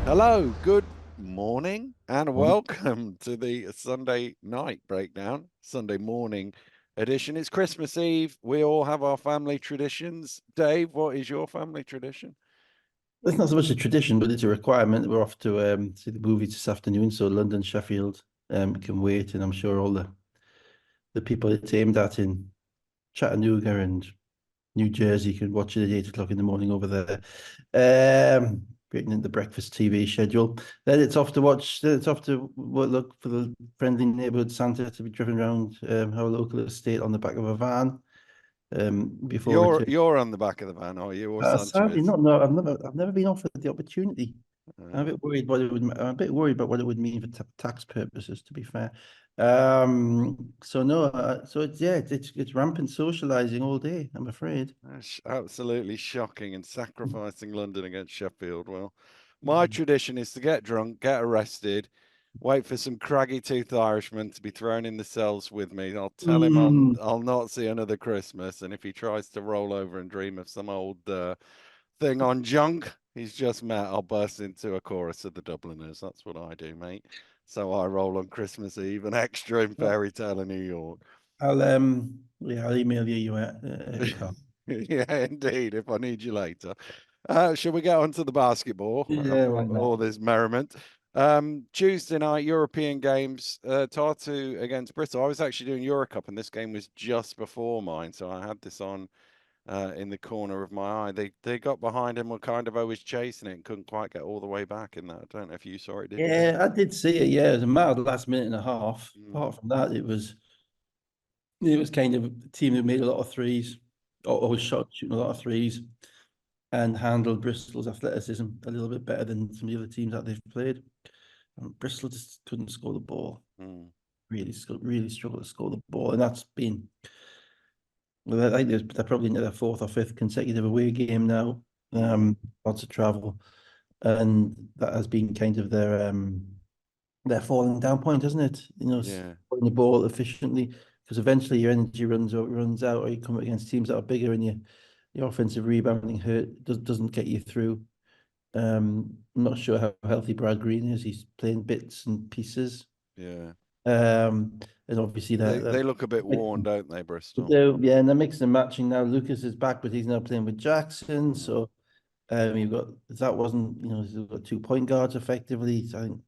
Hello, good morning, and welcome to the Sunday night breakdown, Sunday morning edition. It's Christmas Eve. We all have our family traditions. Dave, what is your family tradition? It's not so much a tradition, but it's a requirement. We're off to see the movies this afternoon, so London, Sheffield can wait, and I'm sure all the people it's aimed at in Chattanooga and New Jersey can watch it at 8 o'clock in the morning over there. Written in the breakfast TV schedule. Then it's off to watch. Then it's off to look for the friendly neighborhood Santa to be driven around our local estate on the back of a van. Before You're return. you're on the back of the van, are you, or Sancho Sadly, is? not. No, I've never been offered the opportunity. I'm a Uh, bit worried what it would. I'm a bit worried about what it would mean for tax purposes. To be fair, so no, so it's rampant socializing all day. I'm afraid. that's absolutely shocking and sacrificing London against Sheffield. Well, my Mm. tradition is to get drunk, get arrested, wait for some craggy toothed Irishman to be thrown in the cells with me. I'll tell him I'll not see another Christmas, and if he tries to roll over and dream of some old thing on junk he's just met, I'll burst into a chorus of the Dubliners. That's what I do, mate. So I roll on Christmas Eve, an extra in Fairy Tale of New York. I'll email you a card. Yeah, indeed. If I need you later. Shall we get on to the basketball Yeah, after why not? all this merriment? Tuesday night European games, Tartu against Bristol. I was actually doing Eurocup, and this game was just before mine, so I had this on in the corner of my eye. They got behind him, were kind of always chasing it, and couldn't quite get all the way back in that. I don't know if you saw it, did you, Dave? Yeah, I did see it. Yeah, it was a mad last minute and a half. Mm, Apart from that, it was kind of a team that made a lot of threes, or was shooting a lot of threes, and handled Bristol's athleticism a little bit better than some of the other teams that they've played. Bristol just couldn't score the ball. mm, Really struggled to score the ball, and that's been. Well, I think they're probably into their fourth or fifth consecutive away game now. mm. Lots of travel, and that has been kind of their falling down point, isn't it? Yeah, Scoring the ball efficiently, because eventually your energy runs out, or you come up against teams that are bigger, and your offensive rebounding doesn't get you through. I'm not sure how healthy Brad Green is. He's playing bits and pieces. yeah. And obviously They look a bit worn, don't they, Bristol? yeah, and they're mixing and matching now. Lucas is back, but he's now playing with Jackson. Mm. So you've got that wasn't you've got 2 point guards effectively. So I think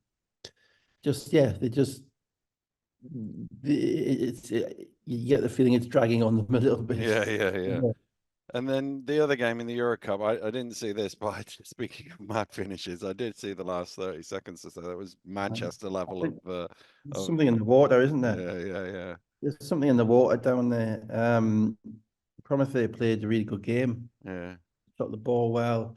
they just you get the feeling it's dragging on them a little bit. Yeah, yeah, yeah. Yeah. And then the other game in the Euro Cup, I didn't see this, but speaking of mad finishes, I did see the last 30 seconds or so. That was Manchester I level think there's of something in the water, isn't there? yeah, yeah, yeah, There's something in the water down there. Promethay played a really good game. yeah, Shot the ball well.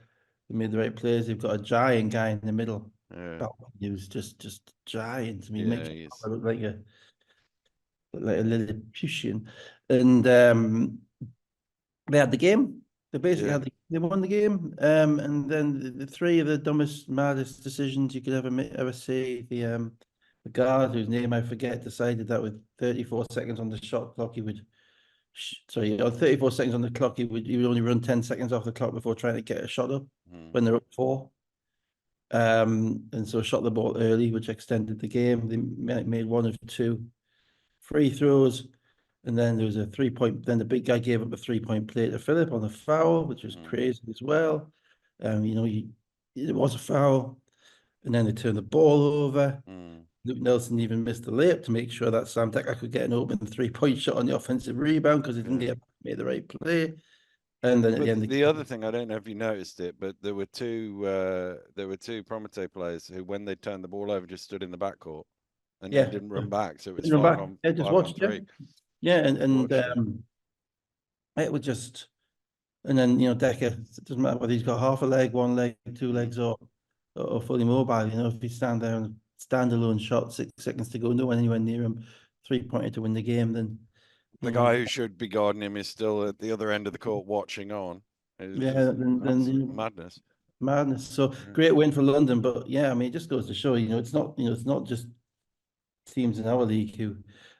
They made the right plays. They've got a giant guy in the middle. yeah, But he was just giant. I mean, he yeah. makes you He's look like a Lilliputian. And they had the game. They basically yeah, they won the game. And then the three of the dumbest, maddest decisions you could ever see. The guard whose name I forget decided that with 34 seconds on the shot clock, he would. Sorry, 34 seconds on the clock, he would only run 10 seconds off the clock before trying to get a shot up mm, when they're up four. And so shot the ball early, which extended the game. They made one of two free throws, and then there was a 3 point. Then the big guy gave up a 3 point play to Philip on a foul, which was mm, crazy as well. It was a foul, and then they turned the ball over. mm. Luke Nelson even missed the layup to make sure that Sam Decker could get an open 3 point shot on the offensive rebound because he didn't Yeah. get made the right play. And then at the But end, the other thing, I don't know if you noticed it, but there were two Prometeo players who, when they turned the ball over, just stood in the backcourt and yeah, didn't run back. So it was run back. Yeah, just five on watched. Yeah, three. yeah, Just and watched it. it was just. And then, Decker, it doesn't matter whether he's got half a leg, one leg, two Mm. legs, or fully mobile. If he stand there and standalone shot, 6 seconds to go, no one anywhere near him, 3 pointer to win the game, then, The guy who should be guarding him is still at the other end of the court watching on. It's yeah, just then absolute madness. madness. So Yeah. great win for London, but yeah, I mean, it just goes to show, it's not just teams in our league who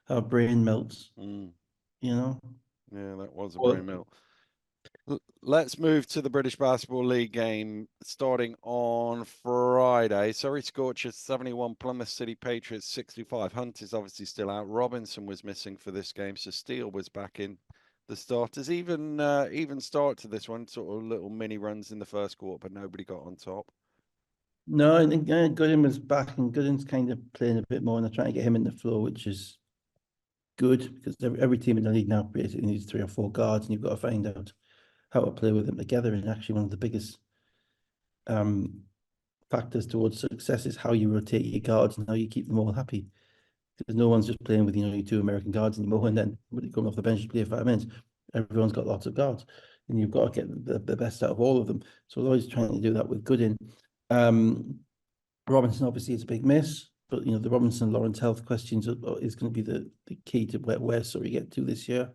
have brain melts, Mm. you know. Yeah, that was a brain Well, melt. Let's move to the British Basketball League game starting on Friday. Surrey Scorchers 71, Plymouth City Patriots 65. Hunt is obviously still out. Robinson was missing for this game, so Steele was back in the starters. Even start to this one, sort of little mini runs in the first quarter, but nobody got on top. No, I think Gooden was back, and Gooden's kind of playing a bit more, and they're trying to get him in the flow, which is good because every team in the league now basically needs 3 or 4 guards, and you've got to find out how to play with them together. And actually, one of the biggest factors towards success is how you rotate your guards and how you keep them all happy. Because no one's just playing with your 2 American guards anymore, and then when you come off the bench, you play 5 minutes. Everyone's got lots of guards, and you've got to get the best out of all of them. So we're always trying to do that with Gooden. Robinson obviously is a big miss, but the Robinson Lawrence health questions is going to be the key to where Surrey get to this year.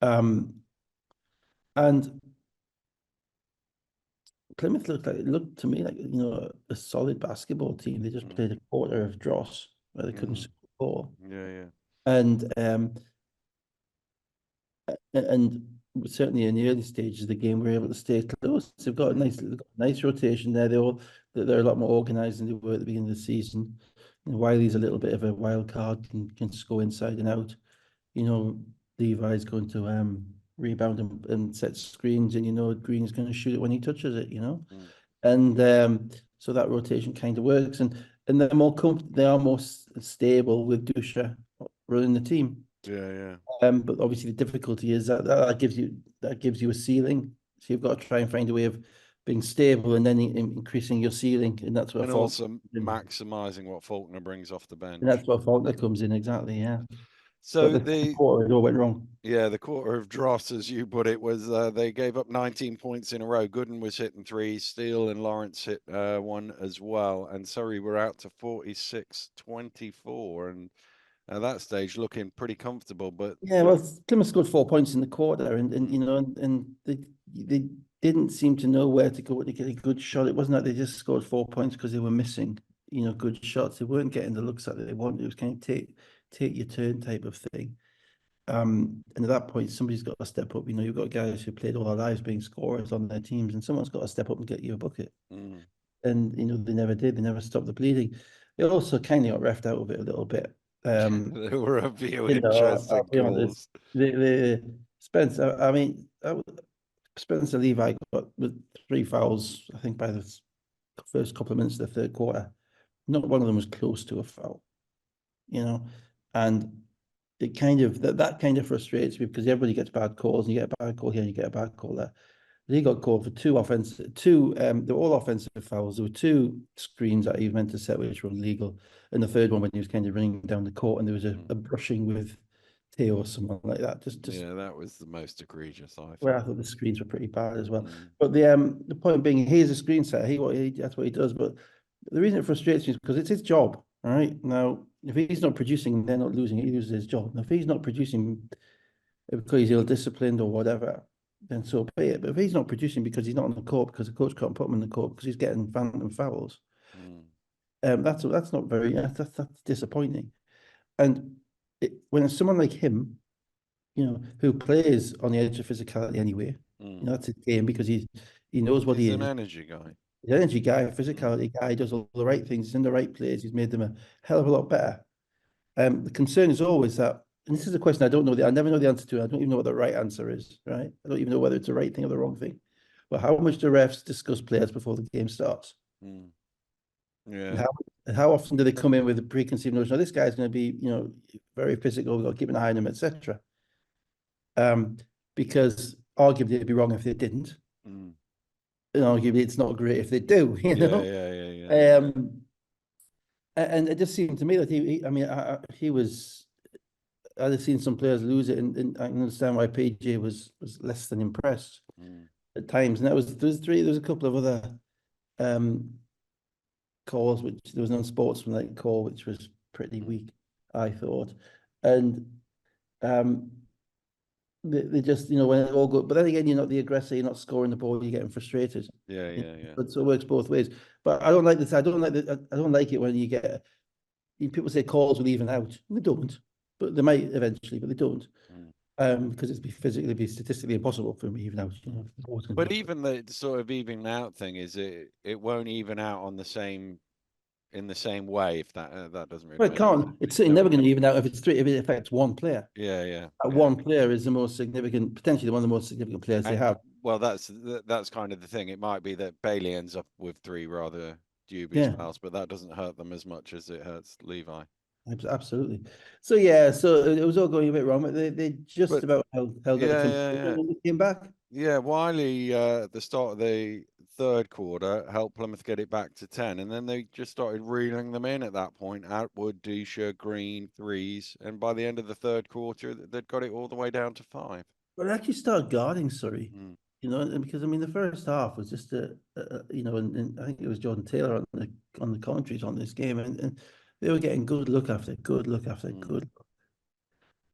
And Plymouth looked to me like a solid basketball team. They just played a quarter of dross where they couldn't score. Yeah. And certainly in the early stages of the game, we were able to stay close. They've got a nice rotation there. They're a lot more organised than they were at the beginning of the season. And Wiley's a little bit of a wild card, can just go inside and out. Levi's going to rebound and set screens, and Green's going to shoot it when he touches it. And so that rotation kind of works, and they're they are more stable with Dusha running the team. Yeah. But obviously the difficulty is that gives you a ceiling. So you've got to try and find a way of being stable and then increasing your ceiling, and that's where And also maximising what Faulkner brings off the bench. And that's where Faulkner comes in, exactly. Yeah. So but the quarter it all went wrong. Yeah, the quarter of dross, as you put it, was they gave up 19 points in a row. Gooden was hitting 3, Steele and Lawrence hit 1 as well, and Surrey were out to 46-24, and at that stage looking pretty comfortable. But yeah, well, Plymouth scored 4 points in the quarter, and they didn't seem to know where to go to get a good shot. It wasn't like they just scored 4 points because they were missing good shots. They weren't getting the looks that they wanted. It was kind of take your turn type of thing. And at that point, somebody's got to step up. You've got guys who played all their lives being scorers on their teams, and someone's got to step up and get you a bucket. And they never did. They never stopped the bleeding. They also kind of got reffed out of it a little bit. There were a few interesting calls. Spencer Levi got with 3 fouls, I think, by the first couple of minutes of the third quarter. Not one of them was close to a foul, and it kind of that kind of frustrates me because everybody gets bad calls, and you get a bad call here, and you get a bad call there. He got called for 2 offensive, they were all offensive fouls. There were 2 screens that he meant to set, which were illegal, and the third one when he was kind of running down the court, and there was a brushing with Teo or someone like that. Yeah, that was the most egregious. I thought the screens were pretty bad as well. But the point being, he is a screen setter. That's what he does. But the reason it frustrates me is because it's his job. All right, now if he's not producing, they're not losing. He loses his job. Now, if he's not producing because he's ill-disciplined or whatever, then so be it. But if he's not producing because he's not on the court because the coach can't put him in the court because he's getting phantom fouls, that's disappointing. And when it's someone like him, who plays on the edge of physicality anyway, that's his game because he knows what he is. He's an energy guy. He's an energy guy, a physicality guy. He does all the right things. He's in the right place. He's made them a hell of a lot better. The concern is always that, and this is a question I don't know. I never know the answer to. I don't even know what the right answer is. Right? I don't even know whether it's the right thing or the wrong thing. But how much do refs discuss players before the game starts? Yeah. And how often do they come in with a preconceived notion? Oh, this guy's going to be, very physical. We've got to keep an eye on him, etc. Because arguably it'd be wrong if they didn't. And arguably it's not great if they do. Yeah. And it just seemed to me that he was. I've seen some players lose it, and I can understand why PJ was less than impressed at times. And there was a couple of other calls, which there was an unsportsmanlike call, which was pretty weak, I thought. And they just, when it all go, but then again, you're not the aggressor, you're not scoring the ball, you're getting frustrated. Yeah. But so it works both ways. But I don't like this. I don't like it when you get people say calls will even out. They don't, but they might eventually, but they don't. because it'd be statistically impossible for me even out. But even the sort of evening out thing is it won't even out on the same in the same way if that doesn't really Well, it make sense. can't. It's certainly never going to even out if it's three. If it affects one player, Yeah, yeah, that yeah. one player is the most significant, potentially one of the most significant players they And have. well, that's kind of the thing. It might be that Bailey ends up with three rather dubious Yeah, fouls, but that doesn't hurt them as much as it hurts Levi. absolutely. So yeah, so it was all going a bit wrong, but they just But about held up yeah, until yeah, yeah. they came back. Yeah, Wiley at the start of the third quarter helped Plymouth get it back to 10, and then they just started reeling them in at that point. Atwood, Disha, Green, threes, and by the end of the third quarter, they'd got it all the way down to 5. But they actually started guarding Surrey, Mm, and because I mean the first half was just and I think it was Jordan Taylor on the commentaries on this game, and they were getting good look after good look after mm, good,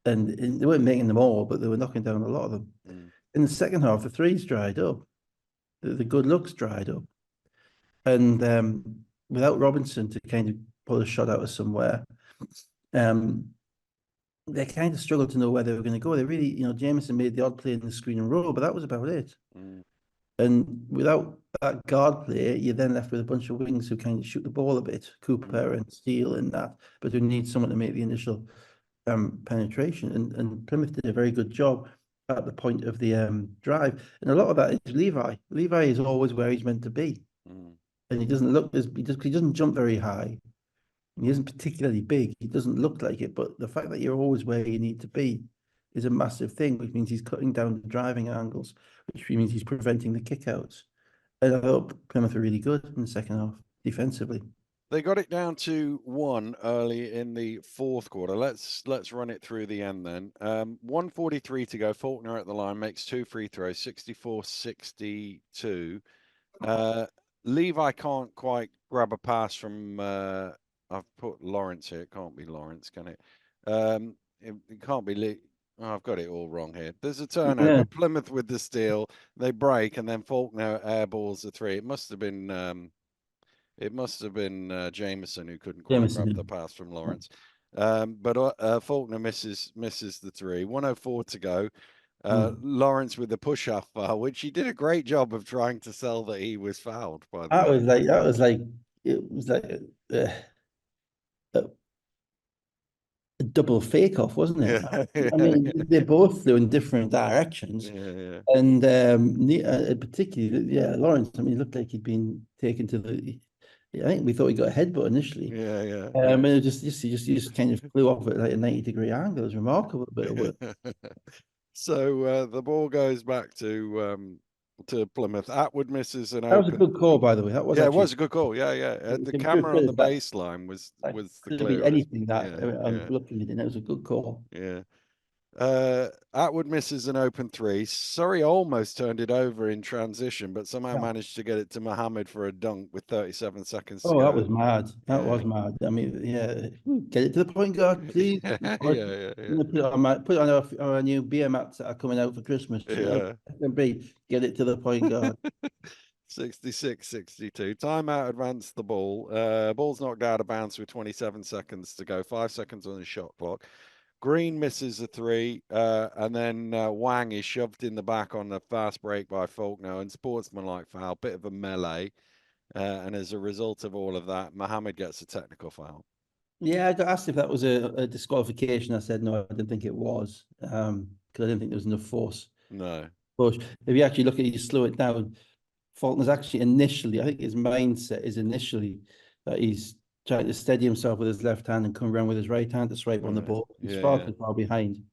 and they weren't making them all, but they were knocking down a lot of them. mm, In the second half, the threes dried up, the good looks dried up, and without Robinson to kind of pull a shot out of somewhere, um, they kind of struggled to know where they were going to go. They really, Jameson made the odd play in the screen and roll, but that was about it. mm, And without that guard play, you're then left with a bunch of wings who kind of shoot the ball a bit, mm, Cooper and Steele and that, but who need someone to make the initial penetration. And Plymouth did a very good job at the point of the drive. And a lot of that is Levi. Levi is always where he's meant to be. mm. And he doesn't look as he doesn't jump very high. He isn't particularly big. He doesn't look like it, but the fact that you're always where you need to be is a massive thing, which means he's cutting down the driving angles, which means he's preventing the kickouts. And I thought Plymouth were really good in the second half defensively. They got it down to 1 early in the fourth quarter. Let's run it through the end then. 1:43 to go. Faulkner at the line makes 2 free throws, 64-62. Uh, Levi can't quite grab a pass from. I've put Lawrence here. It can't be Lawrence, can it? It can't be Oh, I've got it all wrong here. There's a turnover. Yeah, Plymouth with the steal. They break, and then Faulkner airballs a three. It must have been. Jameson who couldn't quite grab the Jameson. pass from Lawrence. But Faulkner misses the three. 1:04 to go. Mm. Lawrence with the push-off foul, which he did a great job of trying to sell that he was fouled, by the way. It was like a, a double fake off, wasn't it? Yeah, I yeah, mean, they both flew in different directions, yeah, yeah, and particularly, yeah, Lawrence. I mean, it looked like he'd been taken to the. I think we thought he got a headbutt initially. yeah, yeah, And he just kind of flew off at like a 90-degree angle. It was remarkable bit of work. yeah. So the ball goes back to Plymouth. Atwood misses an That was a open. good call, by the way. That was Yeah, it actually was a good call. Yeah, yeah. The give camera on the credit that baseline that was the could have been clearest. anything that Yeah, I'm yeah, looking at it. That was a good call. yeah. Atwood misses an open three. Surrey almost turned it over in transition, but somehow Yeah. managed to get it to Mohammed for a dunk with 37 seconds to Oh, that go. was mad. That Yeah. was mad. I mean, yeah. Get it to the point guard, please. Yeah, Or yeah, yeah, put it on our new beer mats that are coming out for Christmas. yeah. Get it to the point guard. 66-62. Timeout advanced the ball. Ball's knocked out of bounds with 27 seconds to go. 5 seconds on the shot clock. Green misses a three, and then Wang is shoved in the back on a fast break by Faulkner and sportsmanlike foul, bit of a melee. And as a result of all of that, Mohammed gets a technical foul. Yeah, I got asked if that was a disqualification. I said no, I didn't think it was. Because I didn't think there was enough force. No. But if you actually look at it, you slow it down. Faulkner's actually initially, I think his mindset is initially that he's trying to steady himself with his left hand and come around with his right hand to swipe on the Right. ball. He's Yeah, far yeah, too far behind.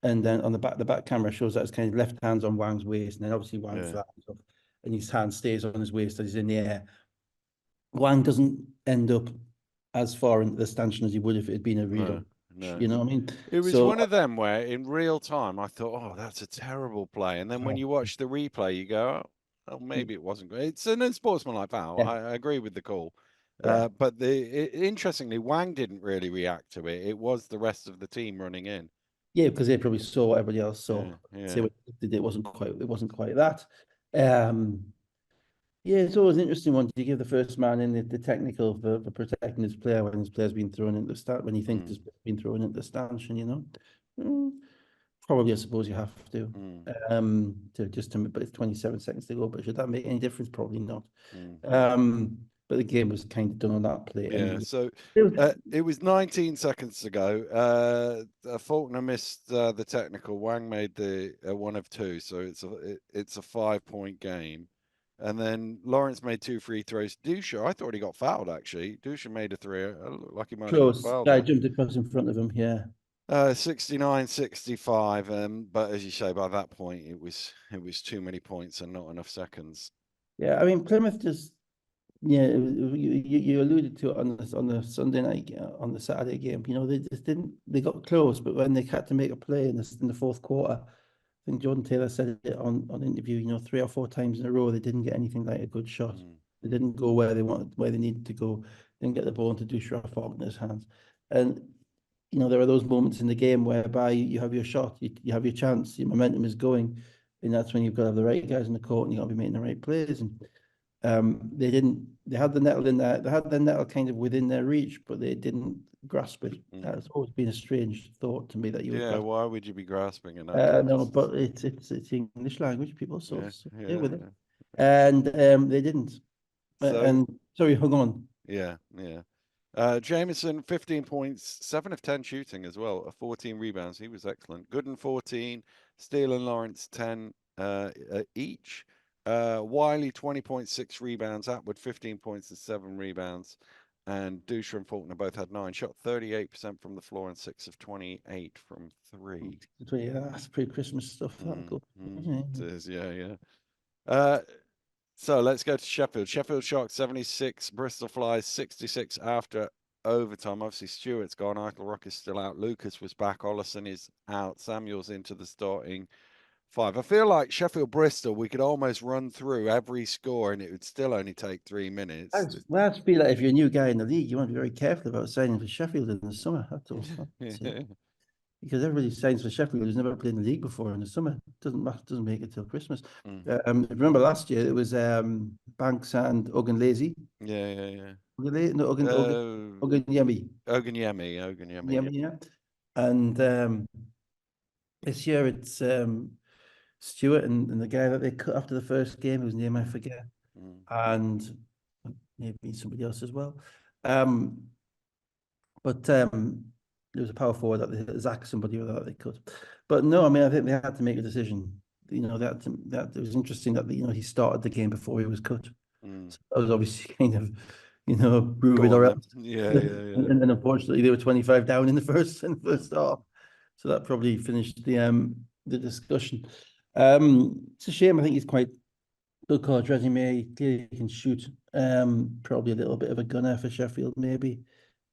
And then on the back camera shows that his kind of left hand's on Wang's waist, and then obviously Wang yeah. flattens up, and his hand stays on his waist as he's in the air. Wang doesn't end up as far into the stanchion as he would if it had been a real, No, no. you know what I mean? It was So one of them where in real time I thought, oh, that's a terrible play. And then when you watch the replay, you go, oh maybe it wasn't great. It's an unsportsmanlike foul. yeah, I agree with the call. yeah, But interestingly, Wang didn't really react to it. It was the rest of the team running in. yeah, because they probably saw what everybody else saw. Yeah, See yeah. what it wasn't quite that. Um, Yeah, it's always an interesting one. Do you give the first man in the technical for protecting his player when his player's been thrown into the stand when he thinks Mm. he's been thrown into the stanchion, you know? Mm. Probably, I suppose you have to. Mm, But it's 27 seconds to go. But should that make any difference? Probably not. mm. But the game was kind of done on that play Yeah, anyway. so It was, it was 19 seconds to go. Faulkner missed the technical. Wang made the one of two, so it's a 5 point game. And then Lawrence made two free throws. Dusha, I thought he got fouled actually. Dusha made a three. Looked like he might have got close. fouled Guy there. jumped across in front of him. Yeah. 69-65. But as you say, by that point it was too many points and not enough seconds. Yeah. I mean, Plymouth just, yeah, you alluded to it on the Sunday night, on the Saturday game. They just didn't, they got close, but when they had to make a play in the fourth quarter, I think Jordan Taylor said it on interview, 3 or 4 times in a row, they didn't get anything like a good shot. Mm, They mm, didn't go where they needed to go, didn't get the ball into Dushra Faulkner's hands. And, there are those moments in the game whereby you have your shot, you have your chance, your momentum is going, and that's when you've got to have the right guys in the court and you've got to be making the right plays. And they didn't. They had the nettle in there. They had the nettle kind of within their reach, but they didn't grasp it. mm. That's always been a strange thought to me that you would Yeah, grasp. why would you be grasping in that case? No, but it's English language, people, so, Yeah, so deal yeah, with it. yeah. And they didn't. So And sorry, hang on. yeah, yeah. Jameson, 15 points, 7 of 10 shooting as well, 14 rebounds. He was excellent. Gooden, 14. Steele and Lawrence, 10 each. Wiley, 20.6 rebounds. Atwood, 15 points and 7 rebounds. And Dusha and Faulkner both had 9. Shot 38% from the floor and 6 of 28 from 3. Yeah, that's pre-Christmas stuff. That'll Mm, go. it is, yeah, yeah. Uh, So let's go to Sheffield. Sheffield Sharks 76, Bristol Flyers 66 after overtime. Obviously, Stewart's gone. Eichel Rock is still out. Lucas was back. Ollison is out. Samuel's into the starting five. I feel like Sheffield Bristol, we could almost run through every score and it would still only take 3 minutes. Well, I feel like if you're a new guy in the league, you want to be very careful about signing for Sheffield in the summer. That's all. That's it. Because everybody signs for Sheffield who's never played in the league before in the summer. Doesn't matter, doesn't make it till Christmas. Mm. Remember last year it was Banks and Ogunlazy. Yeah, yeah, yeah. No, Ogunyemi. Oganyemi, Yemi, yep. yeah. And this year it's Stewart and the guy that they cut after the first game, whose name I forget, Mm. and maybe somebody else as well. But there was a power forward that Zach somebody or that they cut. But no, I mean I think they had to make a decision. That it was interesting that he started the game before he was cut. Mm. So that was obviously kind of prove it Go on or then. else. Yeah, yeah, yeah. And then unfortunately they were 25 down in the first half. So that probably finished the discussion. It's a shame. I think he's quite good college resume. Clearly he can shoot. Probably a little bit of a gunner for Sheffield, maybe.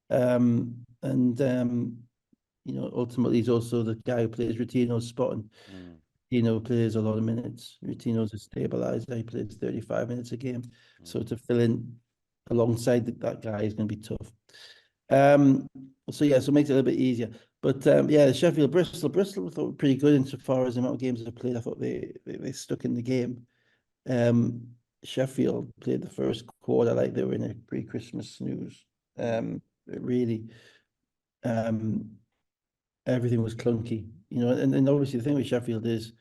And ultimately he's also the guy who plays Routino's spot, and Mm. plays a lot of minutes. Routino's a stabilizer. He plays 35 minutes a game. So Mm. to fill in alongside that guy is going to be tough. So yeah, so it makes it a little bit easier. But yeah, Sheffield, Bristol I thought were pretty good insofar as the amount of games they've played. I thought they stuck in the game. Sheffield played the first quarter like they were in a pre-Christmas snooze. Really, everything was clunky, and obviously the thing with Sheffield is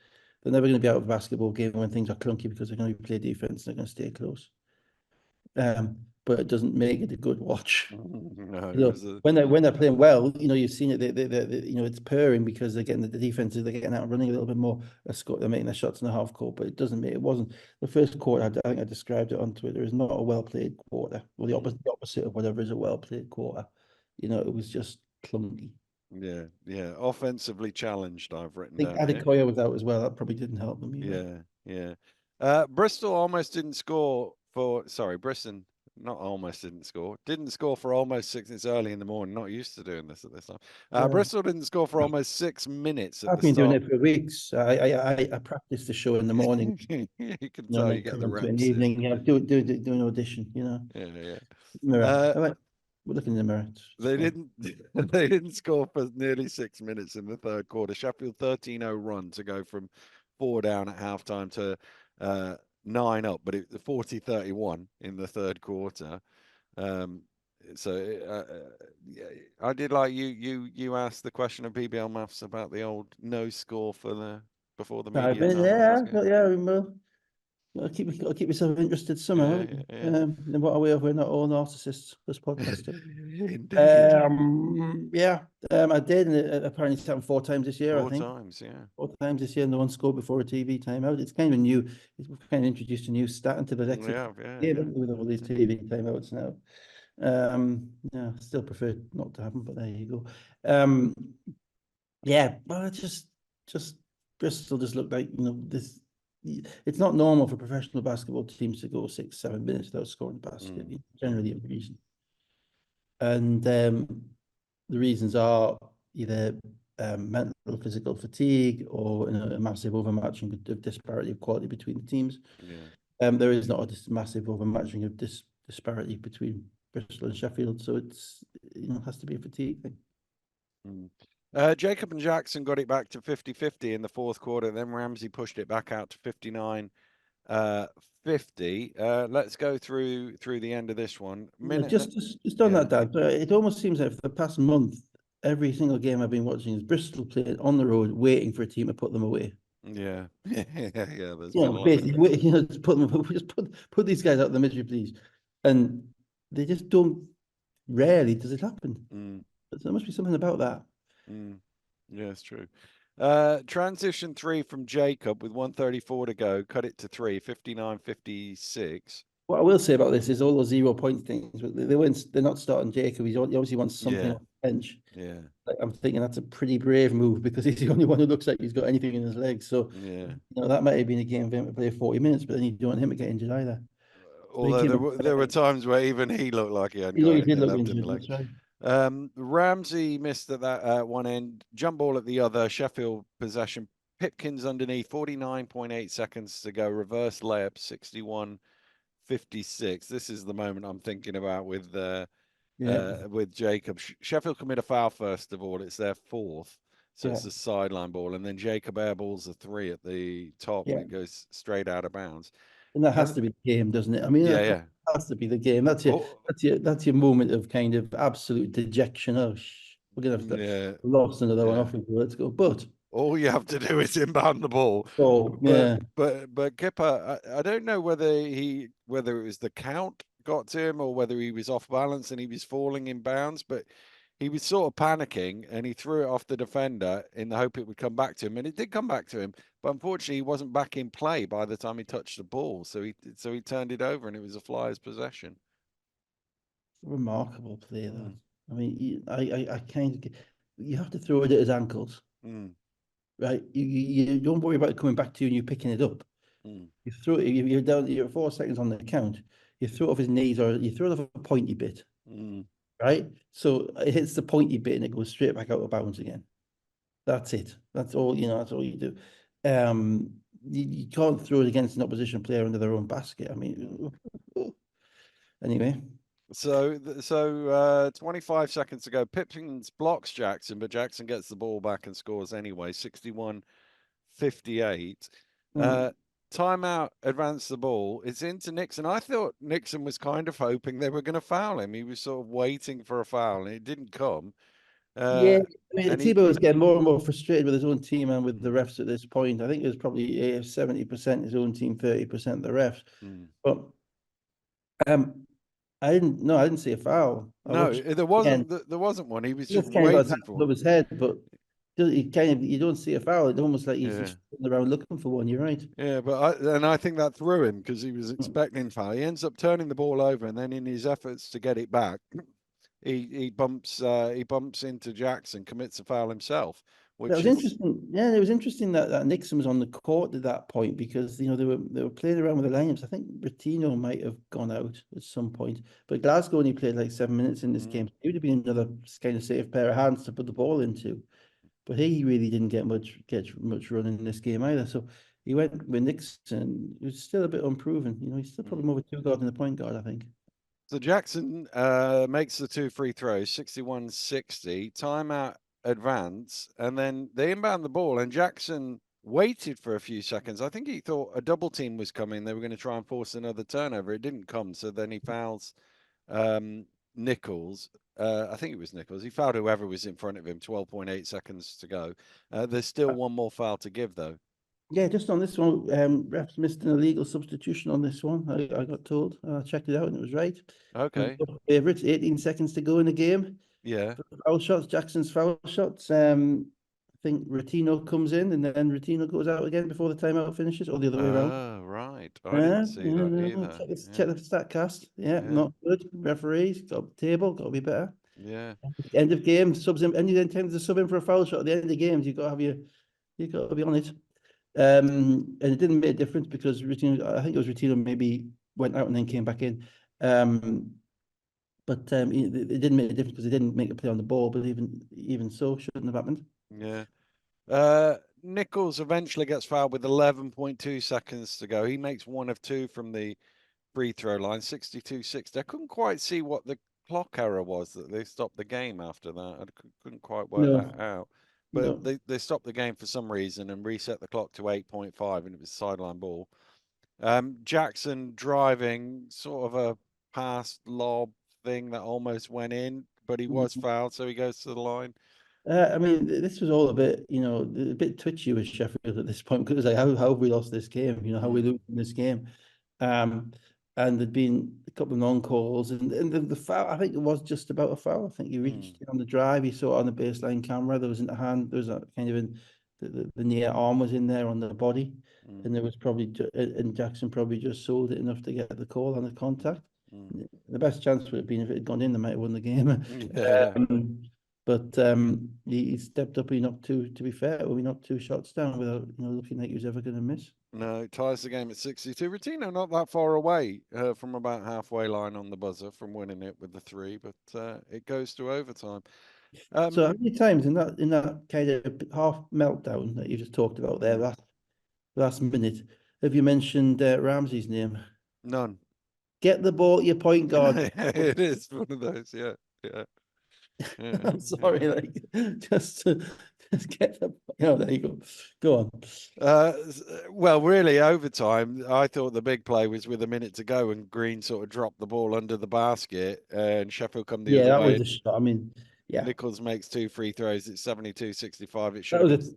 they're never going to be out of a basketball game when things are clunky because they're going to play defense. They're going to stay close. But it doesn't make it a good watch. No, it was When they're playing well, you've seen it. It's purring because they're getting the defenses. They're getting out and running a little bit more. They're making their shots in the half court, but it doesn't make. It wasn't the first quarter. I think I described it on Twitter. It's not a well played quarter. Well, the opposite of whatever is a well played quarter. It was just clunky. Yeah, yeah. Offensively challenged, I've I written think down here. Adekoya was out as well. That probably didn't help them either. Yeah, yeah. Bristol almost didn't score Bristol not almost didn't score. Didn't score for almost six. It's early in the morning. Not used to doing this at this time. Yeah. Bristol didn't score for almost 6 minutes at I've the been doing start. it for weeks. I practice the show in the morning, You can and tell you then get come the into an reps in. evening. Yeah, do an audition. Yeah, yeah. Mirror. Uh, We're looking in the mirror. It's They fine. didn't they didn't score for nearly 6 minutes in the third quarter. Sheffield 13-0 run to go from 4 down at halftime to 9 up, but it was 40-31 in the third quarter. Um, So yeah, I did like you asked the question of BBL Maths about the old no score for the before the media time. That was good. Yeah, well, gotta keep yourself interested somehow. Yeah, In what way if we're not all narcissists, this yeah. podcast. Indeed. Yeah, I did, and it apparently it's happened 4 times this year, I Four think. times, yeah. 4 times this year, no one scored before a TV timeout. It's kind of new. We've kind of introduced a new stat into the lexic Yeah. game, haven't we, with all these TV timeouts now. Yeah, still prefer not to have them, but there you go. Yeah, well, just Bristol just looked like, this. It's not normal for professional basketball teams to go 6, 7 minutes without scoring a basket. Generally, a reason, and the reasons are either mental, physical fatigue, or a massive overmatching of disparity of quality between the teams. Yeah. There is not a massive overmatching of disparity between Bristol and Sheffield, so it's has to be a fatigue thing. Jacob and Jackson got it back to 50-50 in the fourth quarter. Then Ramsey pushed it back out to 59-50. Let's go through the end of this one. Just on Yeah. that, Dad. It almost seems like for the past month, every single game I've been watching is Bristol playing on the road, waiting for a team to put them away. Yeah. Yeah. There's been a lot of Basically, just put them, just put these guys out of the misery, please. And they just don't. Rarely does it happen. But there must be something about that. Yeah, it's true. Transition 3 from Jacob with 134 to go. Cut it to 3, 59-56. What I will say about this is all those 0 point things. But they're not starting Jacob. He obviously wants something Yeah. on the bench. Yeah. Like, I'm thinking that's a pretty brave move because he's the only one who looks like he's got anything in his legs. So Yeah. that might have been a game for him to play 40 minutes, but then you don't want him to get injured either. So he Although came there were times where even he looked like he hadn't he got he did anything look left in the injured. legs. That's right. Ramsey missed at that one end. Jump ball at the other. Sheffield possession. Pipkins underneath. 49.8 seconds to go. Reverse layup. 61-56. This is the moment I'm thinking about with Jacob. Sheffield commit a foul first of all. It's their fourth. So Yeah. it's a sideline ball. And then Jacob airballs a three at the top and Yeah. it goes straight out of bounds. And that has And to be the game, doesn't it? I mean, yeah, that yeah. has to be the game. Oh, That's your moment of kind of absolute dejection. Oh, we're gonna have to yeah, lost another one yeah. off. Let's go. But All you have to do is inbound the ball. yeah, But Kipper, I don't know whether it was the count got to him or whether he was off balance and he was falling in bounds, but he was sort of panicking and he threw it off the defender in the hope it would come back to him, and it did come back to him. But unfortunately, he wasn't back in play by the time he touched the ball, so he turned it over and it was a Flyers possession. remarkable play that. Mm, I mean, I kind of you have to throw it at his ankles, mm, right? You don't worry about it coming back to you and you picking it up. mm, You throw it. You're down. You're 4 seconds on the count. You throw it off his knees or you throw it off a pointy bit, mm. right? So it hits the pointy bit and it goes straight back out of bounds again. That's it. That's all, that's all you do. You can't throw it against an opposition player under their own basket. I mean, anyway. So 25 seconds to go. Pipkins blocks Jackson, but Jackson gets the ball back and scores anyway. 61-58. Mm. Timeout, advance the ball. It's into Nixon. I thought Nixon was kind of hoping they were going to foul him. He was sort of waiting for a foul, and it didn't come. Yeah, Uh, I mean, and he, Tebow was getting more and more frustrated with his own team and with the refs at this point. I think it was probably 70% his own team, 30% the refs. mm. But um, I didn't see a foul. I No, watched there again. wasn't one. He was just Just kind of got his waiting hand for above one. his head, but you don't see a foul. It's almost like he's Yeah. just sitting around looking for one. You're right. Yeah, but I think that threw him because he was Mm. expecting foul. He ends up turning the ball over, and then in his efforts to get it back, he bumps into Jackson, commits a foul himself, That which was is interesting. Yeah, it was interesting that Nixon was on the court at that point because they were playing around with the lineups. I think Bertino might have gone out at some point, but Glasgow only played like 7 minutes in this mm, game. It would have been another kind of safe pair of hands to put the ball into, but he really didn't get much run in this game either. So he went with Nixon. He was still a bit unproven. He's still probably mm. more of a two guard than a point guard, I think. So Jackson makes the two free throws, 61-60, timeout advance, and then they inbound the ball, and Jackson waited for a few seconds. I think he thought a double team was coming. They were going to try and force another turnover. It didn't come, so then he fouls um, Nichols. I think it was Nichols. He fouled whoever was in front of him. 12.8 seconds to go. There's still one more foul to give, though. Yeah, just on this one, refs missed an illegal substitution on this one. I got told. I checked it out and it was right. Okay. Favourites, 18 seconds to go in the game. Yeah. Foul shots, Jackson's foul shots. I think Rotino comes in and then Rotino goes out again before the timeout finishes, or the other way around. Oh, right. I didn't Yeah, see yeah, that no, either. check Yeah. the stat cast. Yeah, Yeah. not good. Referees got a table, got to be better. Yeah. End of game, subs in, any intent to sub in for a foul shot at the end of the games, you got to have you got to be on it. And it didn't make a difference because Rutino, I think it was Rutino maybe went out and then came back in. But it didn't make a difference because they didn't make a play on the ball. But even so, shouldn't have happened. Yeah. Nichols eventually gets fouled with 11.2 seconds to go. He makes one of two from the free throw line, 62-60. I couldn't quite see what the clock error was that they stopped the game after that. I couldn't quite work No, that out. But no. they stopped the game for some reason and reset the clock to 8.5, and it was sideline ball. Jackson driving, sort of a pass lob thing that almost went in, but he was fouled, so he goes to the line. I mean, this was all a bit, a bit twitchy with Sheffield at this point because like, how have we lost this game? How are we losing this game? Um, and there'd been a couple of non-calls, and the foul, I think it was just about a foul. I think he reached on the drive, he saw it on the baseline camera. There was in the hand, there was a kind of in the near arm was in there on the body, and there was probably and Jackson probably just sold it enough to get the call on the contact. The best chance would have been if it had gone in, they might have won the game. Yeah. But he stepped up. He knocked two. To be fair, we knocked two shots down without looking like he was ever going to miss. No, ties the game at 62. Rotino not that far away from about halfway line on the buzzer from winning it with the three, but it goes to overtime. So how many times in that kind of half meltdown that you just talked about there, that last minute, have you mentioned Ramsey's name? None. Get the ball, your point guard. It is one of those, yeah, yeah, yeah, I'm yeah. sorry, like just get the. There you go. Go on. Well, really, overtime, I thought the big play was with a minute to go and Green sort of dropped the ball under the basket and Sheffield come the Yeah, other that way. was a shot. I mean, yeah, Nichols makes two free throws. It's 72-65. It should that have was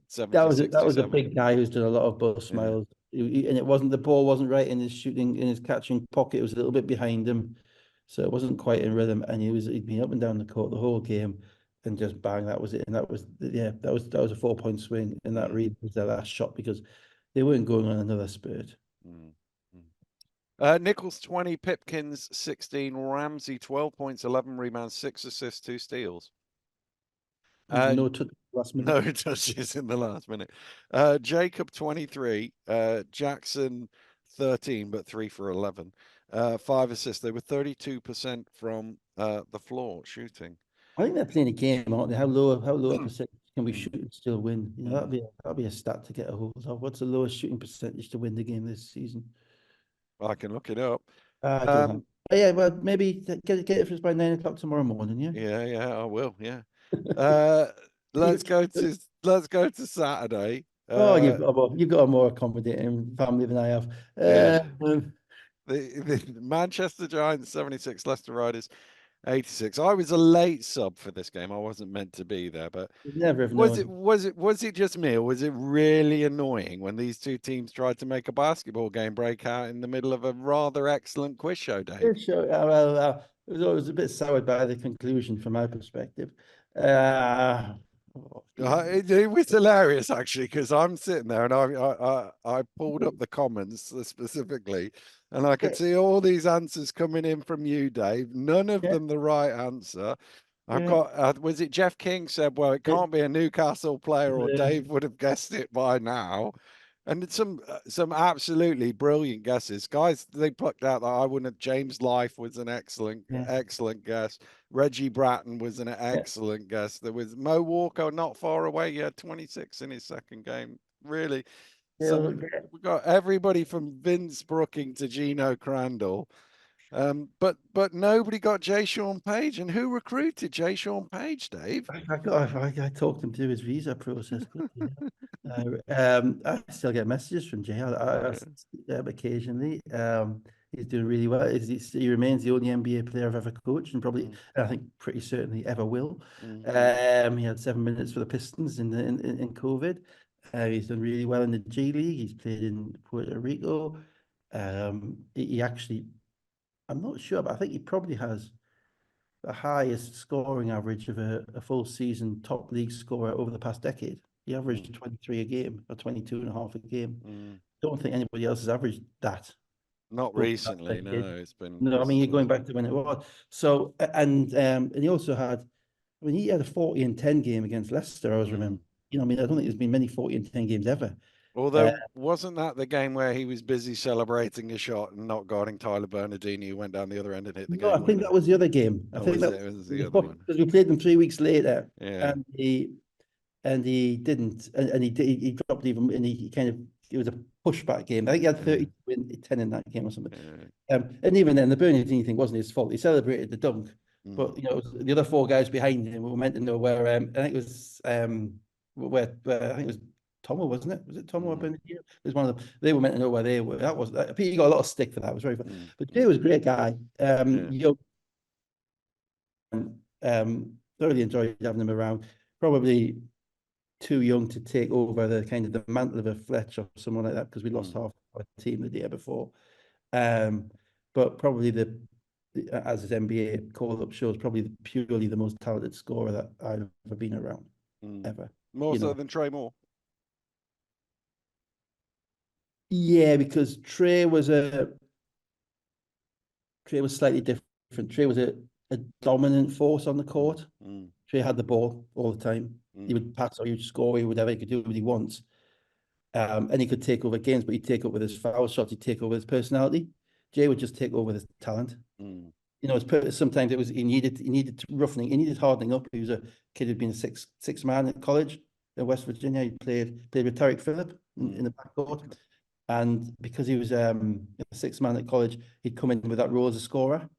been a that was a 70-67. big guy who's done a lot of bust Yeah. smiles. And it wasn't the ball wasn't right in his shooting in his catching pocket. It was a little bit behind him, so it wasn't quite in rhythm. And he'd been up and down the court the whole game, and just bang, that was it. And that was a 4-point swing, and that really was their last shot because they weren't going on another spurt. Mm. Nichols 20, Pipkins 16, Ramsey 12 points, 11 rebounds, 6 assists, 2 steals. No touch last minute. No touches in the last minute. Jacob 23, Jackson 13, but 3 for 11. 5 assists. They were 32% from the floor shooting. I think they're playing a game, aren't they? How low a percentage can we Mm. shoot and still win? Mm. That'd be a stat to get a hold of. What's the lowest shooting percentage to win the game this season? I can look it up. I don't have. Yeah, well, maybe get it for us by 9 o'clock tomorrow morning. Yeah. Yeah, I will. Yeah. Uh, let's go to Saturday. Oh, you've got a more accommodating family than I have. Yeah. Um, The Manchester Giants 76, Leicester Riders 86. I was a late sub for this game. I wasn't meant to be there, but you'd never have known. was it just me, or was it really annoying when these two teams tried to make a basketball game break out in the middle of a rather excellent quiz show, Dave? Sure. Well, it was always a bit soured by the conclusion from my perspective. Uh, oh, It was hilarious actually because I'm sitting there and I pulled up the comments specifically, and I could yeah, see all these answers coming in from you, Dave. None of yeah, them the right answer. I've yeah. got was it Jeff King said, well, it can't be a Newcastle player, or Dave would have guessed it by now. And it's some absolutely brilliant guesses, guys. They plucked out that I wouldn't have. James Life was an Yeah, excellent guess. Reggie Bratton was an yeah. excellent guess. There was Mo Walker not far away. He had 26 in his second game. Really, Yeah, some we got everybody from Vince Brooking to Gino Crandall. But nobody got Jay Sean Page. And who recruited Jay Sean Page, Dave? I talked him through his visa process. I still get messages from Jay. I Yeah. occasionally. He's doing really well. He remains the only NBA player I've ever coached, and probably, Mm, I think, pretty certainly ever will. mm, He had 7 minutes for the Pistons in COVID. He's done really well in the G League. He's played in Puerto Rico. He actually, I'm not sure, but I think he probably has the highest scoring average of a full season top league scorer over the past decade. He mm, averaged 23 a game or 22 and a half a game. mm. Don't think anybody else has averaged that Not over that recently, decade. no. It's been No, I mean, you're recently. going back to when it was. So, and he also had, I mean, he had a 40 and 10 game against Leicester, I was Mm. remembering. You know, I mean, I don't think there's been many 40 and 10 games ever. Uh, Although, wasn't that the game where he was busy celebrating a shot and not guarding Tyler Bernardini, who went down the other end and hit the no, I game think winner? that was the other game. I Or think was that it? It was the other was one. because we played them 3 weeks later, Yeah. and he didn't, and he dropped even, and he kind of, it was a pushback game. I think he had Yeah. 30 10 in that game or something. Yeah. And even then, the Bernardini thing wasn't his fault. He celebrated the dunk, Mm, but you know, the other four guys behind him were meant to know where. I think it was where I think it was Tomo, wasn't it? Was it Tomo or mm, Bernardino? It was one of them. They were meant to know where they were. That was. He got a lot of stick for that. It was very fun. mm, But Jay mm. was a great guy. Yeah. Young. Thoroughly enjoyed having him around. Probably too young to take over the kind of the mantle of a Fletch or someone like that because we lost Mm, half our team the day before. Um, but probably as his NBA call-up shows, probably purely the most talented scorer that I've ever been around, mm. ever. More You so know, than Trey Moore. yeah, because Trey was slightly different. Trey was a dominant force on the Mm, court. mm, Trey had the ball all the time. He mm, would pass or he would score, he would whatever he could do what he wants. And he could take over games, but he'd take over with his foul shots, he'd take over his personality. Jay would just take over with his talent. mm, You know, sometimes it was he needed roughening, he needed hardening up. He was a kid who'd been a six man at college in West Virginia. He played with Tarek Phillip in mm, the backcourt, and because he was a six man at college, he'd come in with that role as a scorer.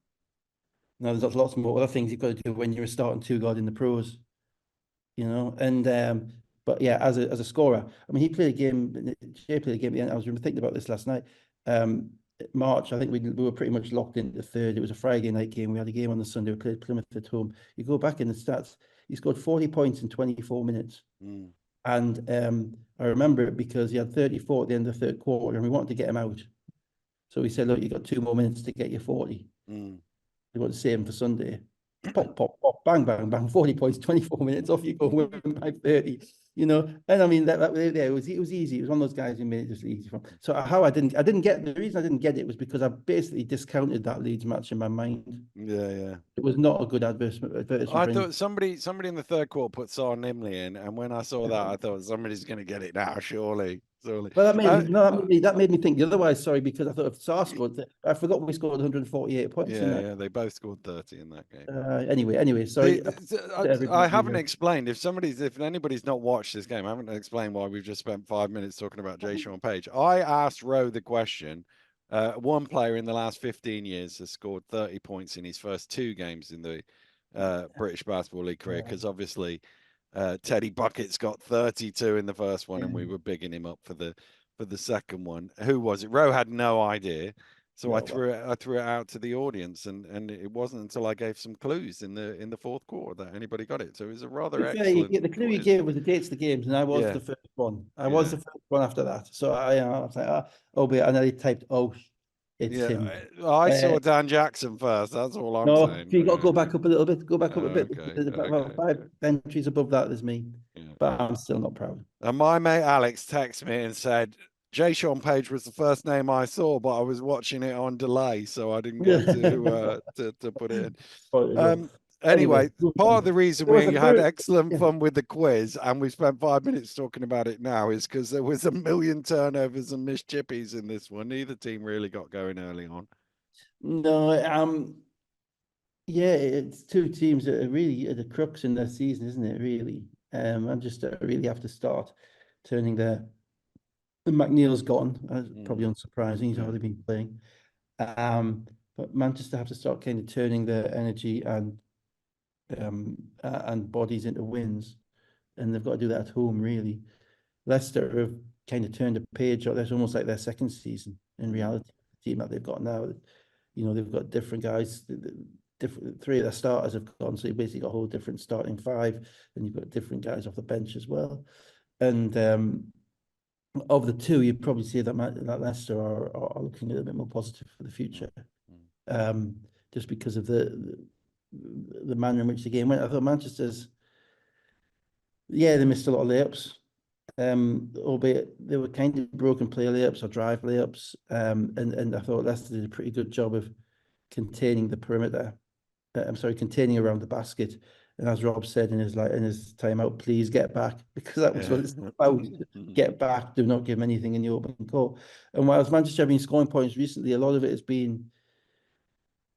Now there's lots more other things you've got to do when you're a starting two guard in the pros, you know. And but yeah, as a scorer, I mean, he played a game. Jay played a game at the end. I was thinking about this last night. March, I think we were pretty much locked into the third. It was a Friday night game. We had a game on the Sunday. We played Plymouth at home. You go back in the stats. He scored 40 points in 24 minutes. mm, And I remember it because he had 34 at the end of the third quarter, and we wanted to get him out. So we said, look, you got 2 more minutes to get your 40. mm. We want to save him for Sunday. Pop, pop, pop, bang, bang, bang, 40 points, 24 minutes, off you go, win by 30. You know, and I mean it was easy. It was one of those guys who made it just easy for him. So how I didn't get the reason I didn't get it was because I basically discounted that Leeds match in my mind. Yeah, yeah. It was not a good advertisement I for him. thought somebody in the third quarter put Saar Nimley in, and when I saw that, I thought somebody's going to get it now, surely, surely. Well, that made me Uh, no, that made me think the otherwise. Sorry, because I thought if SAR scored, I forgot we scored 148 points in yeah, that. yeah, they both scored 30 in that game. Anyway, sorry to I everybody. haven't explained. If anybody's not watched this game, I haven't explained why we've just spent 5 minutes talking about Jay Sean Page. I asked Rowe the question. One player in the last 15 years has scored 30 points in his first two games in the British Basketball League career, because obviously Teddy Bucket's got 32 in the first one, and we were bigging him up for the second one. Who was it? Rowe had no idea. So No, but I threw it out to the audience, and it wasn't until I gave some clues in the fourth quarter that anybody got it. So it was a to rather be fair, excellent the clue you quiz. gave was the dates of the games, and I was Yeah, the first one. I was yeah, the first one after that. So I was like, oh, but and then he typed, oh, it's yeah. him. I Uh, saw Dan Jackson first. That's all I'm no, saying. you got to go back up a little bit. Go back up a bit. Okay, About okay, five entries above that is me, yeah. but I'm still not proud. And my mate Alex texted me and said, Jay Sean Page was the first name I saw, but I was watching it on delay, so I didn't get to put it in. But, Um, anyway, anyway, part of the reason there was we a had first. excellent Yeah. fun with the quiz and we spent 5 minutes talking about it now is because there was a million turnovers and missed chippies in this one. Neither team really got going early on. No, yeah, it's two teams that are really at the crux in their season, isn't it? Really, and just really have to start turning their. McNeil's gone, probably Mm, unsurprising. He's yeah. already been playing. But Manchester have to start kind of turning their energy and bodies into wins, and they've got to do that at home, really. Leicester have kind of turned a page. That's almost like their second season in Mm, reality. team that they've got now. You know, they've got different guys. Different three of their starters have gone, so you basically got a whole different starting five, and you've got different guys off the bench as well. And of the two, you'd probably say that Leicester are looking a little bit more positive for the future, just because of the manner in which the game went. I thought Manchester's, yeah, they missed a lot of layups, albeit they were kind of broken play layups or drive layups, and I thought Leicester did a pretty good job of containing the perimeter. Containing around the basket. And as Rob said in his timeout, please get back, because that was what it's about. Get back, do not give him anything in the open court. And whilst Manchester have been scoring points recently, a lot of it has been,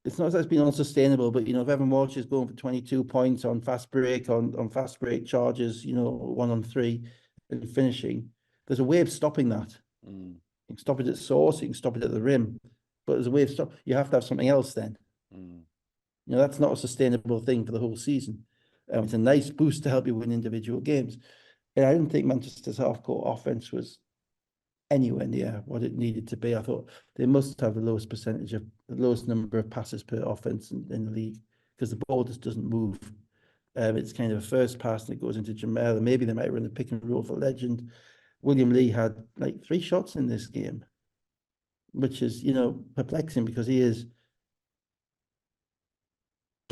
it's not that it's been unsustainable, but, you know, if Evan Walsh is going for 22 points on fast break, on fast break charges, you know, 1-on-3 and finishing, there's a way of stopping that. You can stop it at source, you can stop it at the rim, but there's a way of stop. You have to have something else then. You know, that's not a sustainable thing for the whole season. It's a nice boost to help you win individual games. And I didn't think Manchester's half-court offense was anywhere near what it needed to be. I thought they must have the lowest number of passes per offense in the league, because the ball just doesn't move. It's kind of a first pass and it goes into Jamel, and maybe they might run a pick and roll for Legend. William Lee had like 3 shots in this game, which is, you know, perplexing, because he is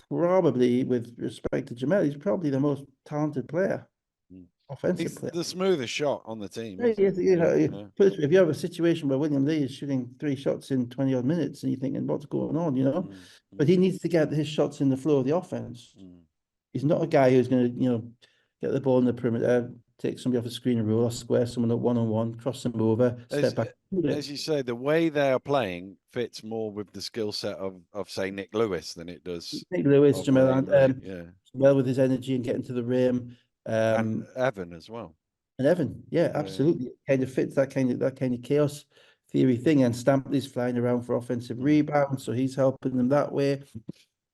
probably, with respect to Jamel, he's probably the most talented player, offensive player. The smoothest shot on the team. If you have a situation where William Lee is shooting 3 shots in 20 odd minutes, and you're thinking, what's going on, you know? But he needs to get his shots in the flow of the offense. He's not a guy who's going to, you know, get the ball in the perimeter, take somebody off the screen and roll, or square someone up 1-on-1, cross them over, step back. As you say, the way they are playing fits more with the skill set of say Nick Lewis than it does Nick Lewis, Jamel, Jamel with his energy and getting to the rim, and Evan as well. And Evan, yeah, absolutely, kind of fits that kind of chaos theory thing. And Stampley's flying around for offensive rebounds, so he's helping them that way.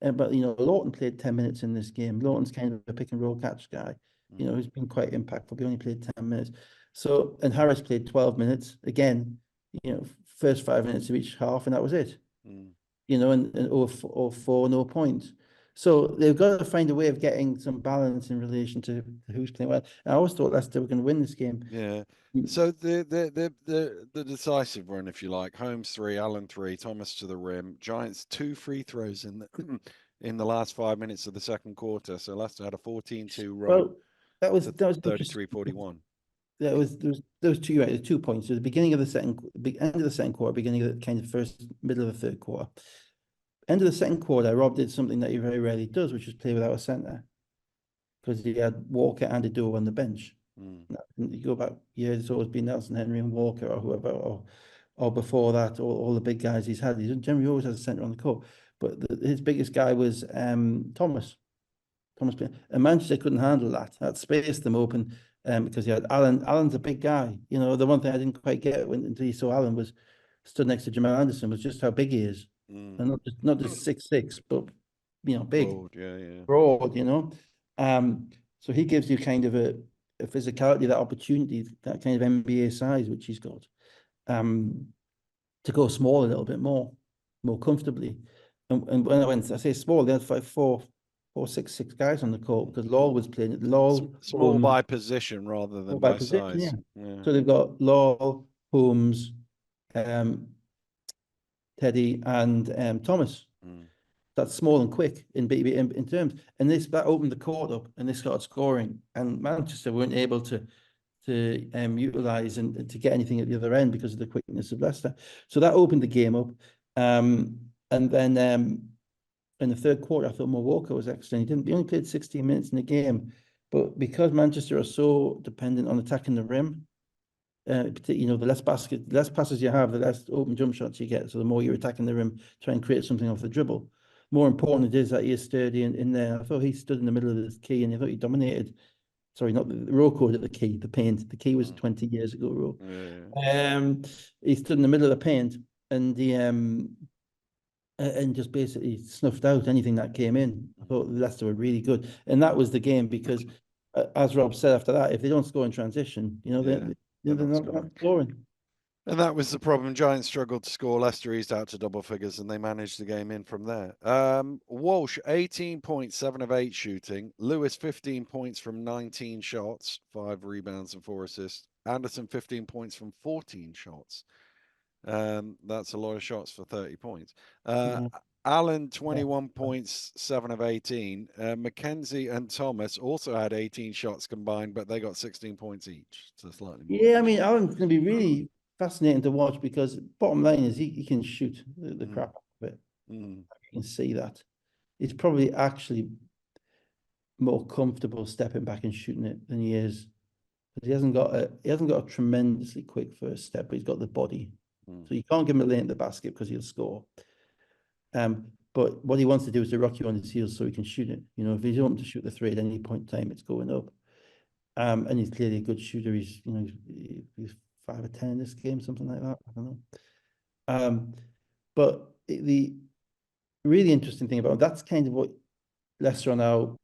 But, you know, Lawton played 10 minutes in this game. Lawton's kind of a pick and roll catch guy. You know, he's been quite impactful. He only played 10 minutes. So, and Harris played 12 minutes. Again, you know, first 5 minutes of each half, and that was it. You know, and 0-4, no points. So they've got to find a way of getting some balance in relation to who's playing well. I always thought Leicester were going to win this game. Yeah. So the decisive run, if you like, Holmes 3, Allen 3, Thomas to the rim, Giants 2 free throws in the in the last 5 minutes of the second quarter. So Leicester had a 14-2 run. Well, that was 33-41. There was 2 points. So the beginning of the end of the second quarter, beginning of the kind of middle of the third quarter. End of the second quarter, Rob did something that he very rarely does, which is play without a centre, because he had Walker and Ado on the bench. You go back years, it's always been Nelson Henry and Walker, or whoever, or before that, all the big guys he's had. He generally always has a centre on the court, but his biggest guy was Thomas. And Manchester couldn't handle that spaced them open, because he had Allen. Allen's a big guy. You know, the one thing I didn't quite get until you saw Allen was stood next to Jamal Anderson was just how big he is. And not just 6'6", but, you know, big, broad, you know. So he gives you kind of a physicality, that opportunity, that kind of NBA size, which he's got, to go small a little bit more comfortably. And when I say small, they had 6 guys on the court, because Law was playing it. Law small by position rather than by size. Yeah. So they've got Law, Holmes, Teddy, and Thomas. That's small and quick in terms, and that opened the court up, and they started scoring, and Manchester weren't able to utilize and to get anything at the other end because of the quickness of Leicester. So that opened the game up, and then in the third quarter, I thought Mo Walker was excellent. He only played 16 minutes in the game, but because Manchester are so dependent on attacking the rim, you know, the less passes you have, the less open jump shots you get. So the more you're attacking the rim, try and create something off the dribble. More important it is that he is sturdy in there. I thought he stood in the middle of the key, and I thought he dominated. Sorry, not the row code at the key, the paint. The key was 20 years ago, row. He stood in the middle of the paint, and and just basically snuffed out anything that came in. I thought Leicester were really good, and that was the game, because as Rob said after that, if they don't score in transition, you know, they're not scoring. And that was the problem. Giants struggled to score. Leicester eased out to double figures, and they managed the game in from there. Walsh, 18 points, 7 of 8 shooting. Lewis, 15 points from 19 shots, 5 rebounds and 4 assists. Anderson, 15 points from 14 shots. That's a lot of shots for 30 points. Allen, 21 points, 7 of 18. Mackenzie and Thomas also had 18 shots combined, but they got 16 points each. So slightly more. Yeah, I mean, Allen's going to be really fascinating to watch because bottom line is he can shoot the crap out of it. You can see that. He's probably actually more comfortable stepping back and shooting it than he is. But he hasn't got a tremendously quick first step, but he's got the body. So you can't give him a lane at the basket because he'll score. But what he wants to do is to rock you on his heels so he can shoot it. You know, if he's open to shoot the three at any point in time, it's going up. And he's clearly a good shooter. He's 5 or 10 in this game, something like that. I don't know. But the really interesting thing about him, that's kind of what Leicester are now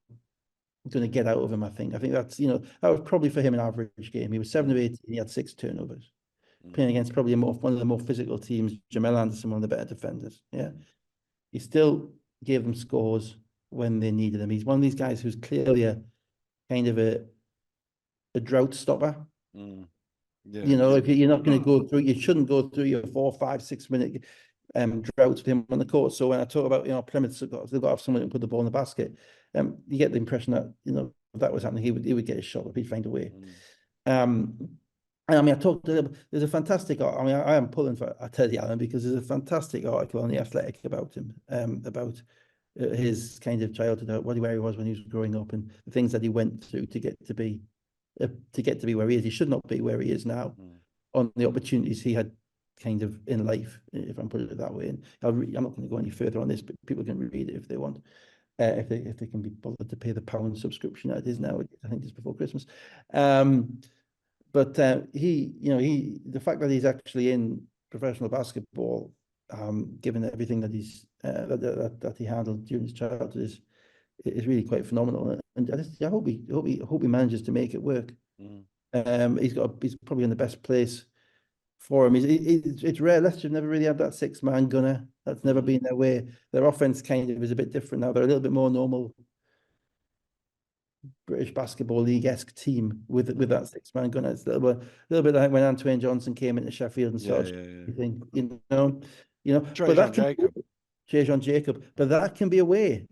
going to get out of him. I think that's that was probably for him an average game. He was 7 of 18. He had 6 turnovers, playing against probably one of the more physical teams. Jamel Anderson, one of the better defenders. Yeah, he still gave them scores when they needed him. He's one of these guys who's clearly a kind of a drought stopper. Yeah. If you're not going to go through, you shouldn't go through your 4, 5, 6 minute droughts with him on the court. So when I talk about Plymouth, they've got to have someone who can put the ball in the basket. You get the impression that if that was happening, he would get a shot up. He'd find a way. And I mean, there's a fantastic. I mean, I am pulling for Teddy Allen because there's a fantastic article on The Athletic about him, about his kind of childhood, where he was when he was growing up, and the things that he went through to get to be where he is. He should not be where he is now on the opportunities he had kind of in life, if I'm putting it that way. And I'm not going to go any further on this, but people can read it if they want, if they can be bothered to pay the £1 subscription that it is now. I think just before Christmas. But the fact that he's actually in professional basketball, given everything that that he handled during his childhood, is really quite phenomenal. And I hope he manages to make it work. He's probably in the best place for him. It's rare. Leicester have never really had that 6-man gunner. That's never been their way. Their offense kind of is a bit different now. They're a little bit more normal British Basketball League-esque team with that 6-man gunner. It's a little bit like when Antoine Johnson came into Sheffield and started. But that can Jason Jacob. But that can be a way.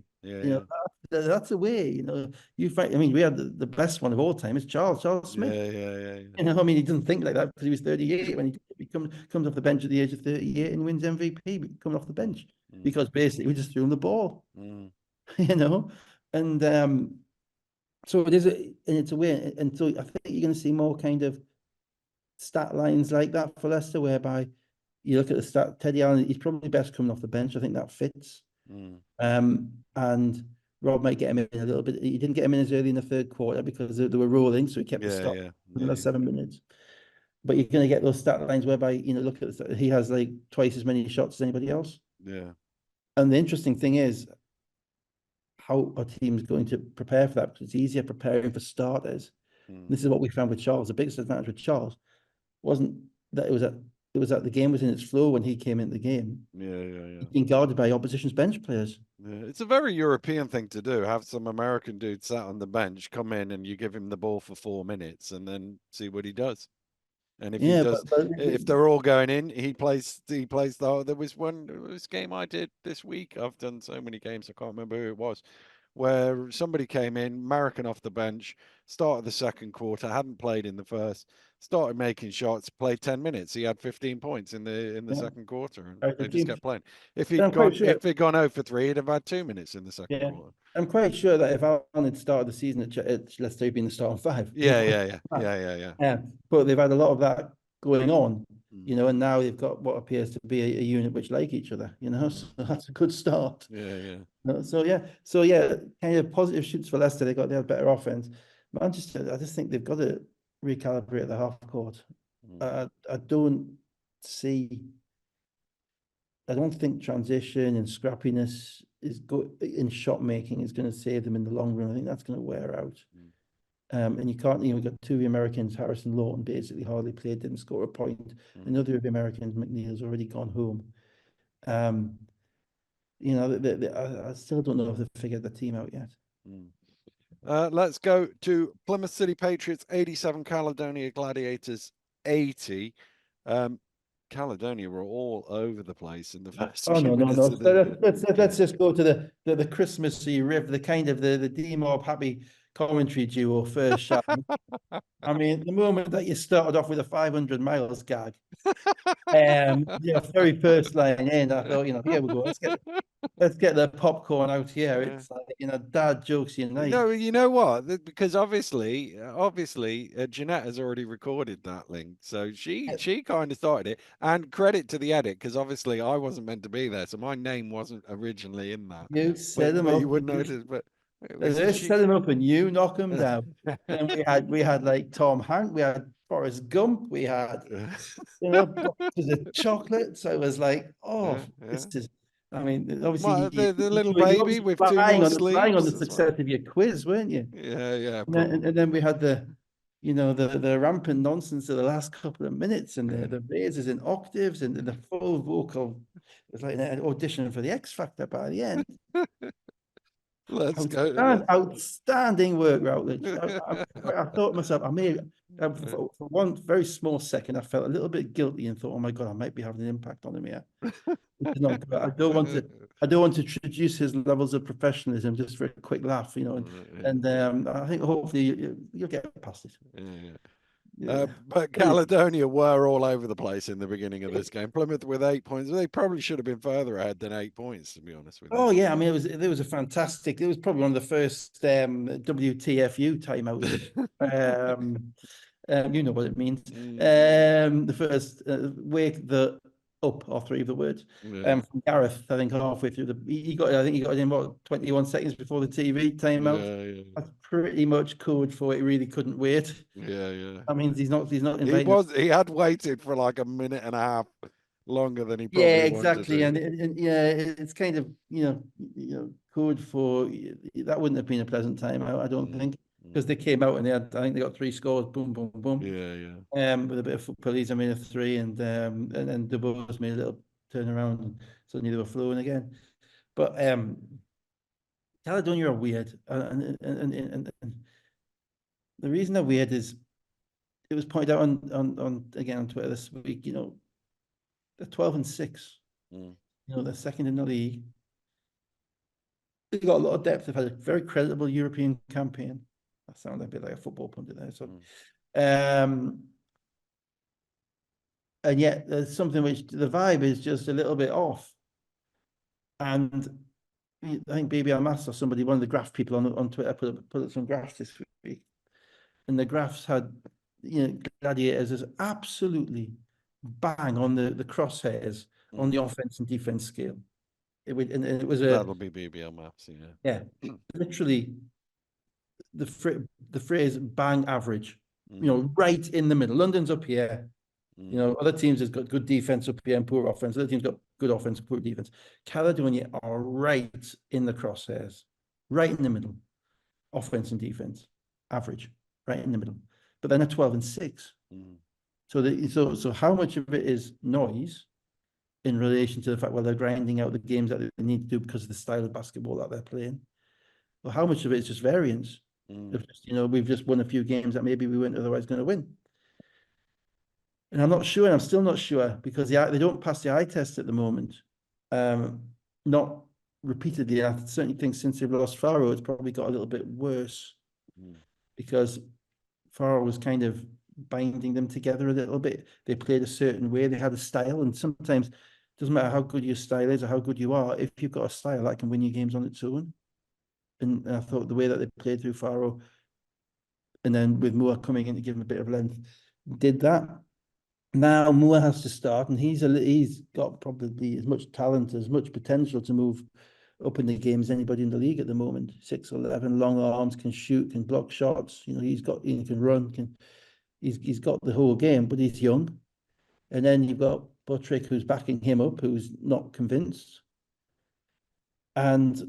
That's a way. You find. I mean, we had the best one of all time is Charles Smith. Yeah. I mean, he didn't think like that because he was 38 when he comes off the bench at the age of 38 and wins MVP coming off the bench because basically we just threw him the ball. And so it is, and it's a way. And so I think you're going to see more kind of stat lines like that for Leicester, whereby you look at the stat. Teddy Allen, he's probably best coming off the bench. I think that fits. And Rob might get him in a little bit. He didn't get him in as early in the third quarter because they were rolling, so he kept the stop in the 7 minutes. But you're going to get those stat lines whereby look at he has like twice as many shots as anybody else. And the interesting thing is how a team's going to prepare for that, because it's easier preparing for starters. This is what we found with Charles. The biggest advantage with Charles wasn't that it was that the game was in its flow when he came into the game. He's being guarded by opposition's bench players. It's a very European thing to do. Have some American dude sat on the bench, come in, and you give him the ball for 4 minutes, and then see what he does. And if he does, if they're all going in, he plays. There was this game I did this week. I've done so many games, I can't remember who it was, where somebody came in, American off the bench, started the second quarter, hadn't played in the first, started making shots, played 10 minutes. He had 15 points in the second quarter, and they just kept playing. If he'd gone 0 for 3, he'd have had 2 minutes in the second quarter. I'm quite sure that if Alan had started the season at Leicester, he'd been the starting 5. Yeah. But they've had a lot of that going on, and now they've got what appears to be a unit which like each other, so that's a good start. So kind of positive shoots for Leicester. They have better offense. Manchester, I just think they've got to recalibrate the half court. I don't think transition and scrappiness in shot making is going to save them in the long run. I think that's going to wear out. And you can't even got two of the Americans, Harrison Lawton, basically hardly played, didn't score a point. Another of the Americans, McNeil's already gone home. You know, I still don't know if they've figured the team out yet. Let's go to Plymouth City Patriots 87, Caledonia Gladiators 80. Caledonia were all over the place in the first Oh few no, no, minutes no. of the Let's just go to the Christmassy riff, the kind of the D-Mob happy commentary duo first shot. I mean, the moment that you started off with a 500 miles gag, very first line in, I thought, you know, here we go. Let's get the popcorn out here. It's like, you know, dad jokes unite. No, you know what? Because obviously, Jeanette has already recorded that link, so she kind of started it. And credit to the edit, because obviously I wasn't meant to be there, so my name wasn't originally in that. You set them But you up. wouldn't notice. But it was They she. set them up and you knock them down. And we had like Tom Hanks, we had Forrest Gump, we had, you know, boxes of chocolate. So it was like, oh, Yeah. this is. I mean, obviously The little you were baby obviously with two more flying on sleeps. the That's right. success of your quiz, weren't you? Yeah, And then, probably. and then we had the rampant nonsense of the last couple of minutes and the raises in octaves and the full vocal. It was like an audition for the X Factor by the end. Let's go. Outstanding work, Routledge. I thought to myself, for one very small second, I felt a little bit guilty and thought, oh my God, I might be having an impact on him here. I don't want to introduce his levels of professionalism just for a quick laugh, you know. And I think hopefully you'll get past it. But Caledonia were all over the place in the beginning of this game. Plymouth with 8 points. They probably should have been further ahead than 8 points, to be honest with you. Oh yeah, I mean it was probably one of the first WTFU timeouts. You know what it means. The first wake the up, all three of the words. From Gareth, I think halfway through he got it in what 21 seconds before the TV timeout. Yeah. That's pretty much code for it. He really couldn't wait. Yeah. I mean, he's not inviting. He had waited for like a minute and a half longer than he probably Yeah, wanted exactly. to. And yeah, it's kind of, code for that wouldn't have been a pleasant time, I don't think, because they came out and I think they got 3 scores, boom, boom, boom. Yeah. With a bit of police, I made a 3, and then DeBoer's made a little turnaround, and suddenly they were flowing again. But Caledonia are weird, and the reason they're weird is it was pointed out on again on Twitter this week. You know, they're 12-6. You know, they're second in the league. They've got a lot of depth. They've had a very credible European campaign. That sounds a bit like a football pundit there. So, and yet there's something which the vibe is just a little bit off. And I think BBL Mass or somebody, one of the graph people on Twitter, put up some graphs this week, and the graphs had, Gladiators is absolutely bang on the crosshairs on the offense and defense scale. It was that'll be BBL Maps, yeah, literally the phrase bang average, right in the middle. London's up here. Other teams has got good defense up here and poor offense. Other teams got good offense, poor defense. Caledonia are right in the crosshairs, right in the middle, offense and defense, average, right in the middle. But then at 12-6. So how much of it is noise in relation to the fact, well, they're grinding out the games that they need to do because of the style of basketball that they're playing? Well, how much of it is just variance? We've just won a few games that maybe we weren't otherwise going to win. And I'm still not sure, because they don't pass the eye test at the moment. Not repeatedly. I certainly think since they've lost Faro, it's probably got a little bit worse, because Faro was kind of binding them together a little bit. They played a certain way. They had a style, and sometimes it doesn't matter how good your style is or how good you are. If you've got a style, that can win you games on its own. And I thought the way that they played through Faro, and then with Moore coming in to give him a bit of length, did that. Now Moore has to start, and he's got probably as much talent, as much potential to move up in the game as anybody in the league at the moment. 6'11", long arms, can shoot, can block shots. He can run, he's got the whole game, but he's young. And then you've got Buttrick, who's backing him up, who's not convinced. And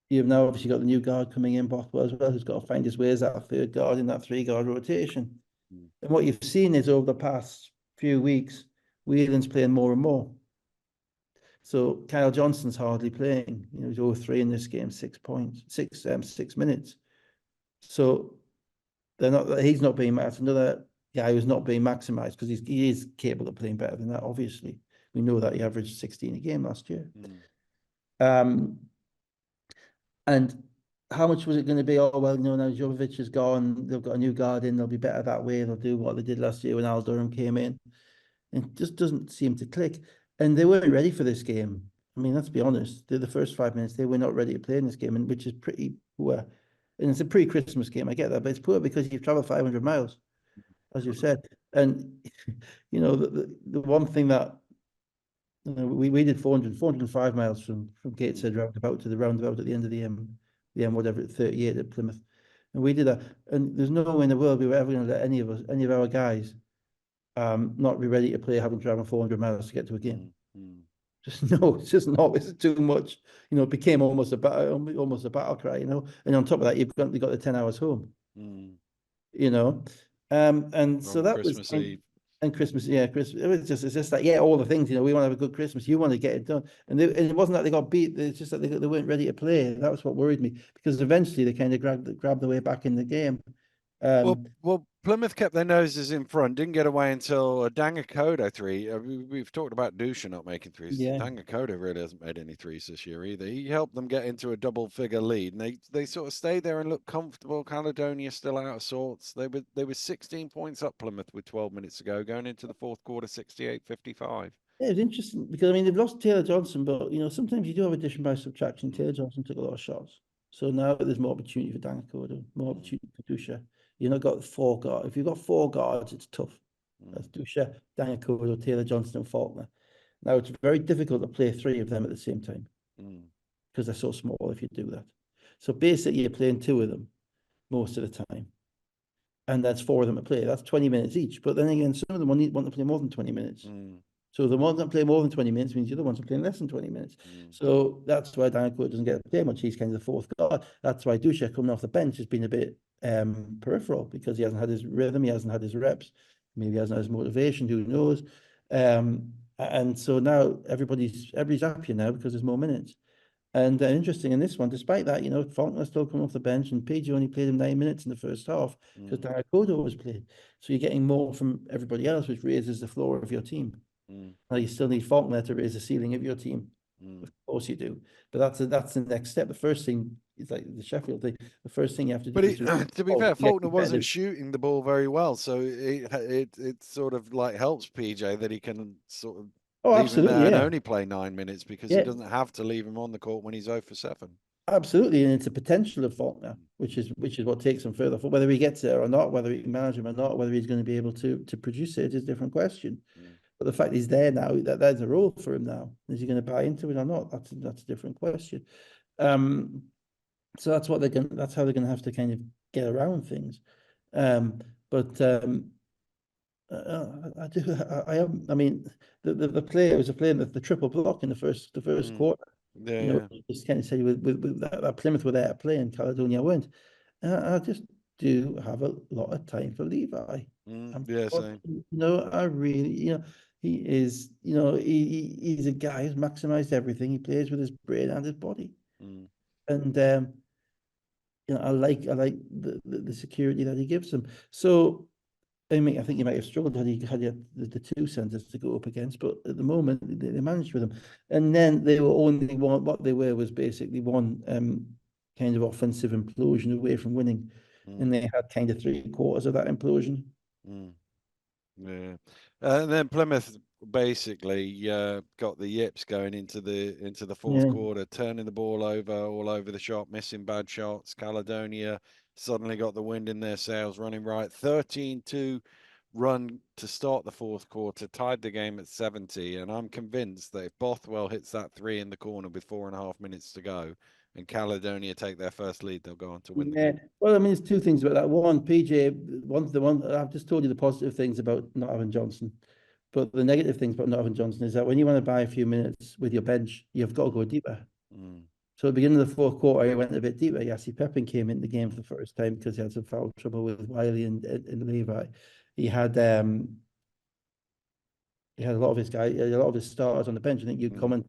You've now obviously got the new guard coming in, Bothwell as well, who's got to find his way as that third guard in that three-guard rotation. Mm. And what you've seen is over the past few weeks, Whelan's playing more and more. So Kyle Johnston's hardly playing. He's 0-3 in this game, 6 points, 6 minutes. So he's not being that's another guy who's not being maximized because he is capable of playing better than that, obviously. We know that he averaged 16 a game last year. Mm. And how much was it going to be? Oh, well, now Jovic is gone. They've got a new guard in. They'll be better that way. They'll do what they did last year when Al Durham came in. It just doesn't seem to click. And they weren't ready for this game. I mean, let's be honest. The first 5 minutes, they were not ready to play in this game, and which is pretty poor. And it's a pre-Christmas game. I get that, but it's poor because you've traveled 500 miles, as you've said. And the one thing that we did 405 miles from Gateshead roundabout to the roundabout at the end of the whatever 38 at Plymouth, and we did that. And there's no way in the world we were ever going to let any of our guys not be ready to play having traveled 400 miles to get to a game. Just no, it's just not. It's too much. It became almost a battle cry. And on top of that, you've got the 10 hours home. And so that was Christmas Eve. And Christmas, yeah, Christmas. It's just like, yeah, all the things, we want to have a good Christmas. You want to get it done. And it wasn't that they got beat. It's just that they weren't ready to play. That was what worried me, because eventually they kind of grabbed their way back in the game. Well, Plymouth kept their noses in front, didn't get away until Dangakoda three. We've talked about Dusha not making threes. Yeah. Dangakoda really hasn't made any threes this year either. He helped them get into a double-figure lead, and they sort of stayed there and looked comfortable. Caledonia still out of sorts. They were 16 points up Plymouth with 12 minutes to go, going into the fourth quarter, 68-55. Yeah, it's interesting because they've lost Taylor Johnson, but sometimes you do have addition by subtraction. Taylor Johnson took a lot of shots, so now there's more opportunity for Dangakoda, more opportunity for Dusha. You've not got 4 guards. If you've got 4 guards, it's tough. That's Dusha, Dangakoda, Taylor Johnson, and Faulkner. Now it's very difficult to play 3 of them at the same time because they're so small. If you do that, so basically you're playing 2 of them most of the time, and that's 4 of them to play. That's 20 minutes each. But then again, some of them want to play more than 20 minutes. So the ones that play more than 20 minutes means the other ones are playing less than 20 minutes. So that's why Dangakoda doesn't get to play much. He's kind of the 4th guard. That's why Dusha coming off the bench has been a bit peripheral, because he hasn't had his rhythm, he hasn't had his reps, maybe he hasn't had his motivation, who knows. And so now everybody's happier now because there's more minutes. And interesting in this one, despite that, Faulkner still coming off the bench, and PG only played him 9 minutes in the first half because Dangakoda was played. So you're getting more from everybody else, which raises the floor of your team. Now you still need Faulkner to raise the ceiling of your team. Of course you do, but that's the next step. The first thing is like the Sheffield thing. The first thing you have to do. But to be fair, Faulkner wasn't shooting the ball very well, so it sort of like helps PJ that he can sort of leave him there and only play 9 minutes, because he doesn't have to leave him on the court when he's 0 for 7. Absolutely, and it's a potential of Faulkner, which is what takes him further. Whether he gets there or not, whether he can manage him or not, whether he's going to be able to produce it is a different question. But the fact he's there now, there's a role for him now. Is he going to buy into it or not? That's a different question. So that's how they're going to have to kind of get around things. I mean, the player was playing the triple block in the first quarter. Just kind of say with that Plymouth were there playing, Caledonia weren't. I just do have a lot of time for Levi. Same. I really, he is, he's a guy who's maximized everything. He plays with his brain and his body, and I like the security that he gives them. So, I mean, I think he might have struggled had he had the 2 centers to go up against, but at the moment they managed with him. And then they were only one. What they were was basically one kind of offensive implosion away from winning, and they had kind of 3/4 of that implosion. Yeah, and then Plymouth basically got the yips going into the fourth quarter, turning the ball over all over the shop, missing bad shots. Caledonia suddenly got the wind in their sails, running right. 13-2 run to start the fourth quarter, tied the game at 70. And I'm convinced that if Bothwell hits that 3 in the corner with 4.5 minutes to go, and Caledonia take their first lead, they'll go on to win the game. Well, I mean, there's 2 things about that. One, PJ, the one I've just told you the positive things about not having Johnson, but the negative things about not having Johnson is that when you want to buy a few minutes with your bench, you've got to go deeper. So at the beginning of the fourth quarter, he went a bit deeper. Yassi Pepin came in the game for the first time because he had some foul trouble with Wiley and Levi. He had um he had a lot of his guys, a lot of his starters on the bench. I think you comment,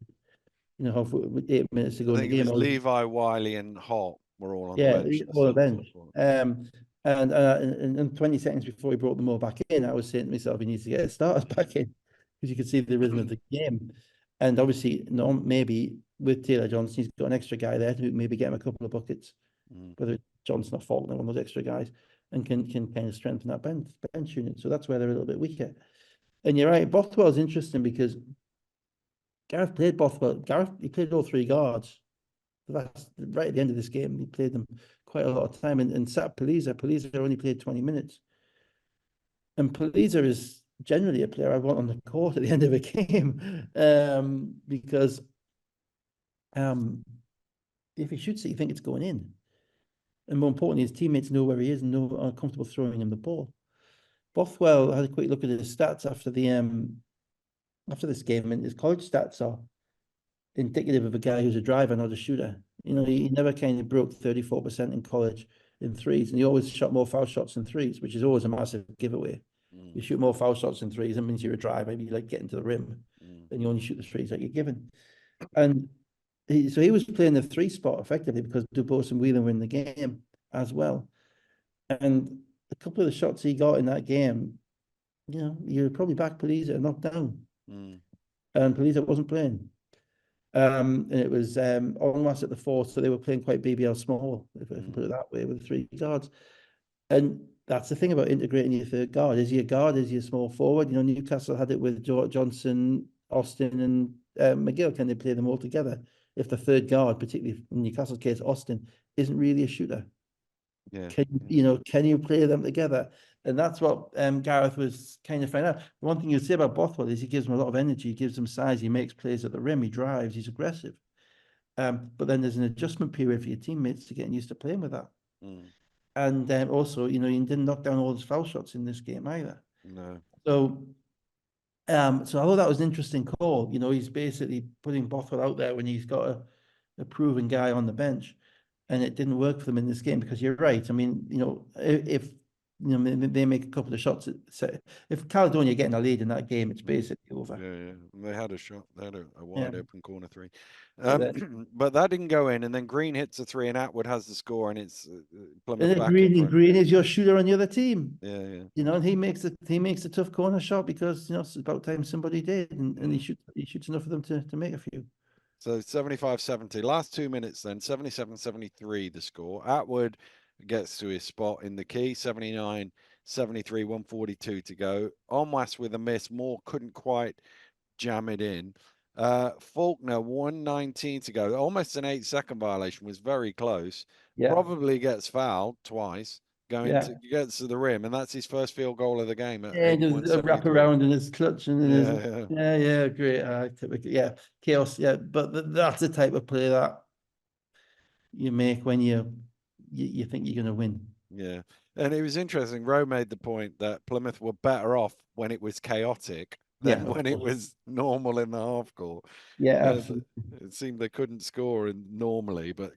half 8 minutes to I go in the think it game. was Levi, Wiley, and Hart were all on the Yeah, bench at the on the start of the bench. fourth quarter. And 20 seconds before he brought them all back in, I was saying to myself, he needs to get his starters back in because you could see the rhythm of the game. And obviously, no, maybe with Taylor Johnson, he's got an extra guy there to maybe get him a couple of buckets, whether it's Johnson or Faulkner, one of those extra guys, and can kind of strengthen that bench unit. So that's where they're a little bit weaker. And you're right, Bothwell's interesting because Gareth played Bothwell. Gareth, he played all three guards. That's right at the end of this game. He played them quite a lot of time and sat Poliza. Poliza only played 20 minutes. And Poliza is generally a player I want on the court at the end of a game because if he shoots it, you think it's going in. And more importantly, his teammates know where he is and are comfortable throwing him the ball. Bothwell had a quick look at his stats after this game, and his college stats are indicative of a guy who's a driver, not a shooter. He never kind of broke 34% in college in threes, and he always shot more foul shots than threes, which is always a massive giveaway. You shoot more foul shots than threes, that means you're a driver, you like getting to the rim, and you only shoot the threes that you're given. And so he was playing the three spot effectively because Dubose and Whelan were in the game as well. And a couple of the shots he got in that game, you're probably back Poliza knocked down. And Poliza wasn't playing. And it was Onwas at the four, so they were playing quite BBL small, if I can put it that way, with three guards. And that's the thing about integrating your third guard. Is your guard, is your small forward? Newcastle had it with Johnson, Austin, and McGill. Can they play them all together? If the third guard, particularly in Newcastle's case, Austin, isn't really a shooter. Yeah. Can you play them together? And that's what Gareth was kind of finding out. The one thing you'd say about Bothwell is he gives him a lot of energy, he gives him size, he makes plays at the rim, he drives, he's aggressive. But then there's an adjustment period for your teammates to getting used to playing with that. And also, he didn't knock down all his foul shots in this game either. No. So I thought that was an interesting call. He's basically putting Bothwell out there when he's got a proven guy on the bench, and it didn't work for them in this game because you're right. I mean, if they make a couple of shots, if Caledonia getting a lead in that game, it's basically over. Yeah. They had a shot. They had a wide open corner three. But that didn't go in, and then Green hits a three, and Atwood has the score, and it's Plymouth and back in front. Green is your shooter on the other team. Yeah. And he makes a tough corner shot because it's about time somebody did, and he shoots enough of them to make a few. So 75-70. Last 2 minutes then, 77-73 the score. Atwood gets to his spot in the key, 79-73, 142 to go. Onwas with a miss. Moore couldn't quite jam it in. Faulkner, 119 to go. Almost an 8-second violation, was very close. Yeah. Probably gets fouled twice. Gets to the rim, and that's his first field goal of the game at just a wrap around and his clutch and great. Typically, chaos. Yeah, but that's the type of play that you make when you think you're going to win. Yeah. And it was interesting. Rowe made the point that Plymouth were better off when it was chaotic than when it was normal in the half court. Yeah, absolutely. It seemed they couldn't score normally, but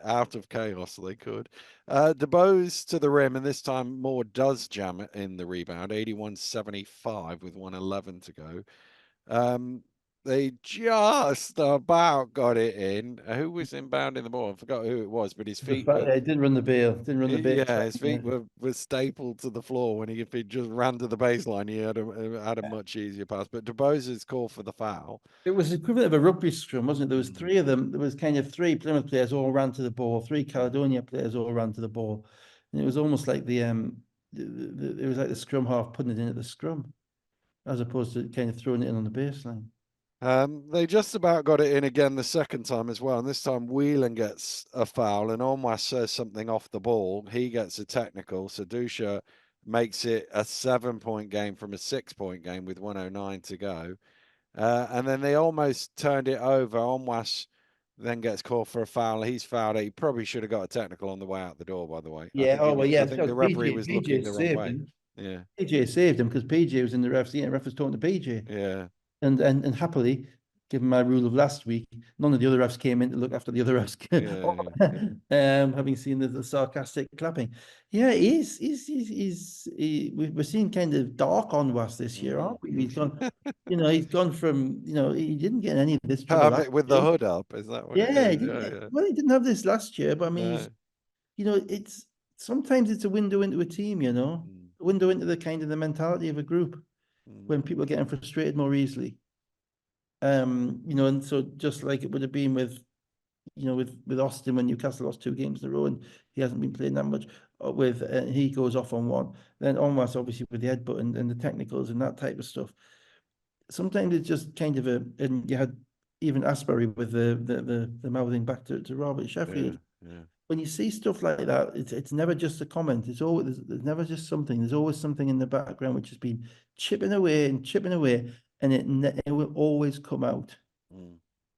out of chaos they could. DeBose to the rim, and this time Moore does jam it in the rebound, 81-75 with 1:11 to go. They just about got it in. Who was inbounding the ball? I forgot who it was, but his feet were. He didn't run the bail. Yeah, his feet were stapled to the floor when if he just ran to the baseline, he had a much easier pass. But DeBose's call for the foul. It was equivalent of a rugby scrum, wasn't it? There was three of them. There was kind of three Plymouth players all ran to the ball, three Caledonia players all ran to the ball, and it was almost like it was like the scrum half putting it in at the scrum, as opposed to kind of throwing it in on the baseline. They just about got it in again the second time as well, and this time Whelan gets a foul, and Onwas says something off the ball. He gets a technical, so Dusha makes it a 7-point game from a 6-point game with 1:09 to go. And then they almost turned it over. Onwas then gets called for a foul. He's fouled. He probably should have got a technical on the way out the door, by the way. Yeah, I think the referee was looking the wrong way. Him. Yeah. PJ saved him because PJ was in the ref seat and the ref was talking to PJ. Yeah. And happily, given my rule of last week, none of the other refs came in to look after the other refs. Having seen the sarcastic clapping, yeah, we're seeing kind of dark on was this year, aren't we? He's gone, he's gone from, he didn't get any of this trouble Have last it with the year. hood up, is that what it Yeah, he is? didn't Yeah, get, yeah. well, he didn't have this last year, but I mean, No. it's sometimes it's a window into a team, a window into the kind of the mentality of a group when people are getting frustrated more easily. And so just like it would have been with, with Austin when Newcastle lost 2 games in a row and he hasn't been playing that much, with he goes off on one, then almost obviously with the headbutt and the technicals and that type of stuff. Sometimes it's just kind of and you had even Asbury with the mouthing back to Robert Sheffield. Yeah. When you see stuff like that, it's never just a comment. It's always there's never just something. There's always something in the background which has been chipping away and chipping away, and it will always come out.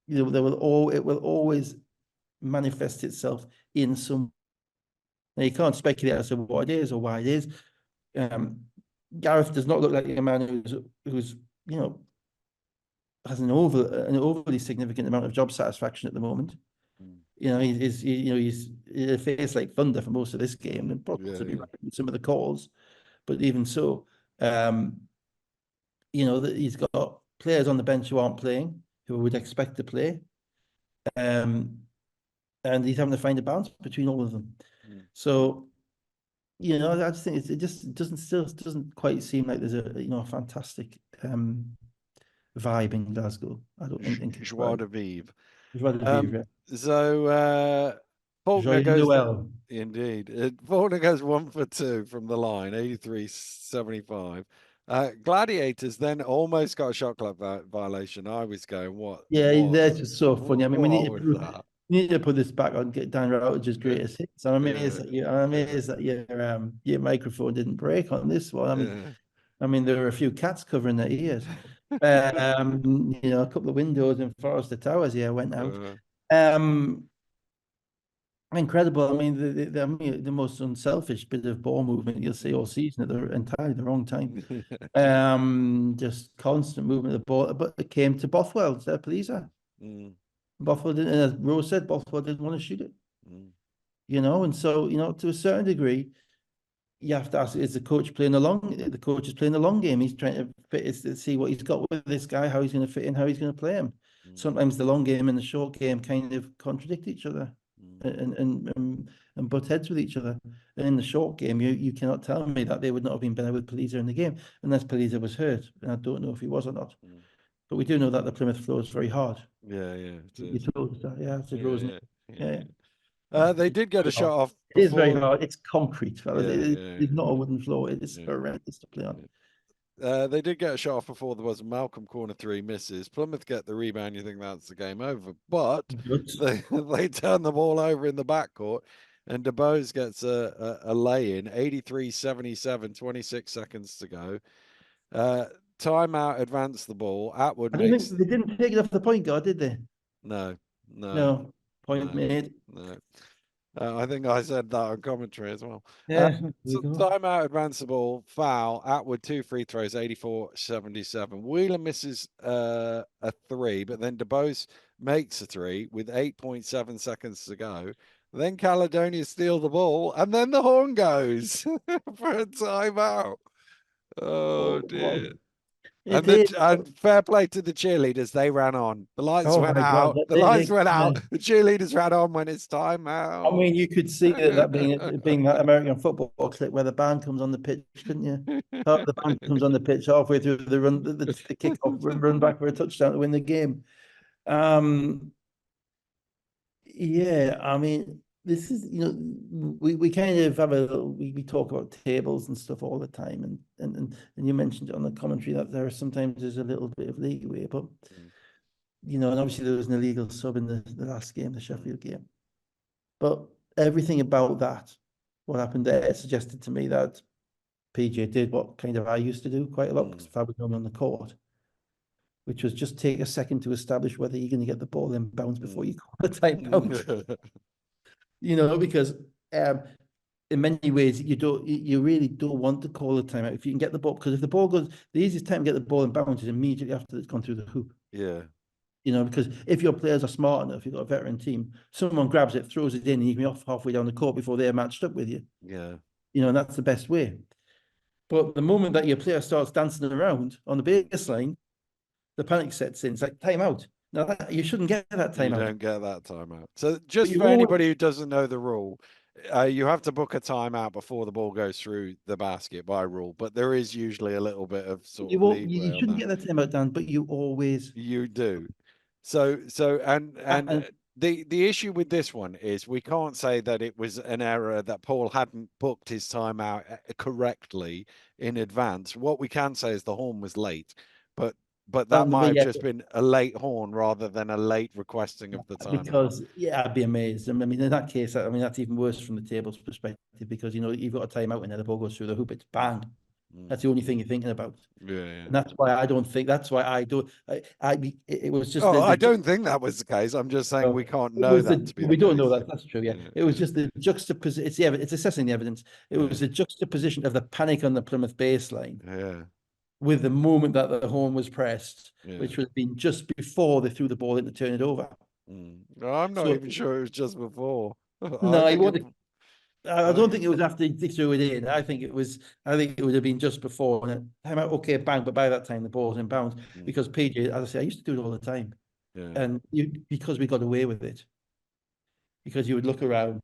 It will always manifest itself in some. Now you can't speculate as to what it is or why it is. Gareth does not look like a man who's has an overly significant amount of job satisfaction at the moment. He's a face like thunder for most of this game, and possibly right with some of the calls. But even so, that he's got players on the bench who aren't playing, who would expect to play, and he's having to find a balance between all of them. So, I just think it just doesn't quite seem like there's a fantastic vibe in Glasgow. I don't think it's Joie right. de vivre. Joie de vivre, yeah. So Faulkner Joyeux goes Noël. indeed. Faulkner goes 1 for 2 from the line, 83-75. Gladiators then almost got a shot clock violation. I was going, what? Yeah, that's just so funny. I mean, What was that? we need to put this back on, get Dan Routage's greatest hits. I'm amazed that your microphone didn't break on this one. I mean, there were a few cats covering their ears. A couple of windows in Forester Towers, went out. Incredible. I mean, the most unselfish bit of ball movement you'll see all season at the entirely the wrong time. Just constant movement of the ball, but it came to Bothwell, their pleaser. Bothwell didn't, as Rose said, Bothwell didn't want to shoot it. And so, to a certain degree, you have to ask, is the coach playing the coach is playing the long game. He's trying to see what he's got with this guy, how he's going to fit in, how he's going to play him. Sometimes the long game and the short game kind of contradict each other and butt heads with each other. And in the short game, you cannot tell me that they would not have been better with Palisa in the game unless Palisa was hurt. And I don't know if he was or not. But we do know that the Plymouth floor is very hard. Yeah. You told us that, it's Rosen. They did get a shot off before. It is very before. hard. It's concrete, fellas. It's not a wooden floor. It is horrendous to play on. They did get a shot off before there was a Malcolm corner 3 misses. Plymouth get the rebound. You think that's the game over, but they turn the ball over in the backcourt, and DeBose gets a lay in, 83-77, 26 seconds to go. Timeout, advance the ball. Atwood I don't makes. think they didn't take it off the point guard, did they? No. Point made. No. I think I said that on commentary as well. Yeah. Timeout, advance the ball, foul. Atwood 2 free throws, 84-77. Wheeler misses a 3, but then DeBose makes a 3 with 8.7 seconds to go. Then Caledonia steal the ball, and then the horn goes for a timeout. Oh dear. And fair play to the cheerleaders. They ran on. The lights went out. The lights went out. The cheerleaders ran on when it's time out. I mean, you could see that being that American football clip where the band comes on the pitch, couldn't you? The band comes on the pitch halfway through the run, the kickoff, run back for a touchdown to win the game. Yeah, I mean, this is, we kind of have we talk about tables and stuff all the time, and you mentioned on the commentary that sometimes there's a little bit of leeway, but and obviously there was an illegal sub in the last game, the Sheffield game, but everything about that, what happened there, suggested to me that PJ did what kind of I used to do quite a lot because if I was on the court, which was just take a second to establish whether you're going to get the ball in bounds before you call a timeout. Because in many ways you really don't want to call a timeout if you can get the ball, because if the ball goes, the easiest time to get the ball in bounds is immediately after it's gone through the hoop. Yeah. You know, because if your players are smart enough, you've got a veteran team, someone grabs it, throws it in, and you can be off halfway down the court before they're matched up with you. Yeah. You know, and that's the best way. But the moment that your player starts dancing around on the baseline, the panic sets in. It's like timeout. Now you shouldn't get that You timeout. don't get that timeout. So But just you've for always anybody who doesn't know the rule, you have to book a timeout before the ball goes through the basket by rule, but there is usually a little bit of sort you of won't leeway you on shouldn't that. get that timeout done, but you always You do. So and and the issue with this one is we can't say that it was an error that Paul hadn't booked his time out correctly in advance. What we can say is the horn was late, but that might have yeah, just been a late horn rather than a late requesting of the timeout. because yeah, I'd be amazed. I mean, in that case, I mean that's even worse from the table's perspective because you know you've got a timeout and then the ball goes through the hoop, it's bang. Mm. That's the only thing you're thinking about. Yeah, yeah. And that's why I don't think that's why I don't it was just Oh, I the don't think that was the case. I'm just saying we can't it know was that the to be the we don't know case. that that's true. Yeah, Yeah, it was yeah, just the juxtaposition. It's the it's assessing the evidence. It was yeah, the juxtaposition of the panic on the Plymouth baseline yeah, with the moment that the horn was pressed, yeah. which would have been just before they threw the ball in to turn it over. Mm. No, I'm not So even sure it was just before. I no, he think it. would. I I think don't it. think it was after they threw it in. I think it was. I think it would have been just before. And then time out, okay, bang. But by that time, the ball's in bounds Mm, because PJ, as I say, I used to do it all the time, yeah. and because we got away with it. Because you would look around,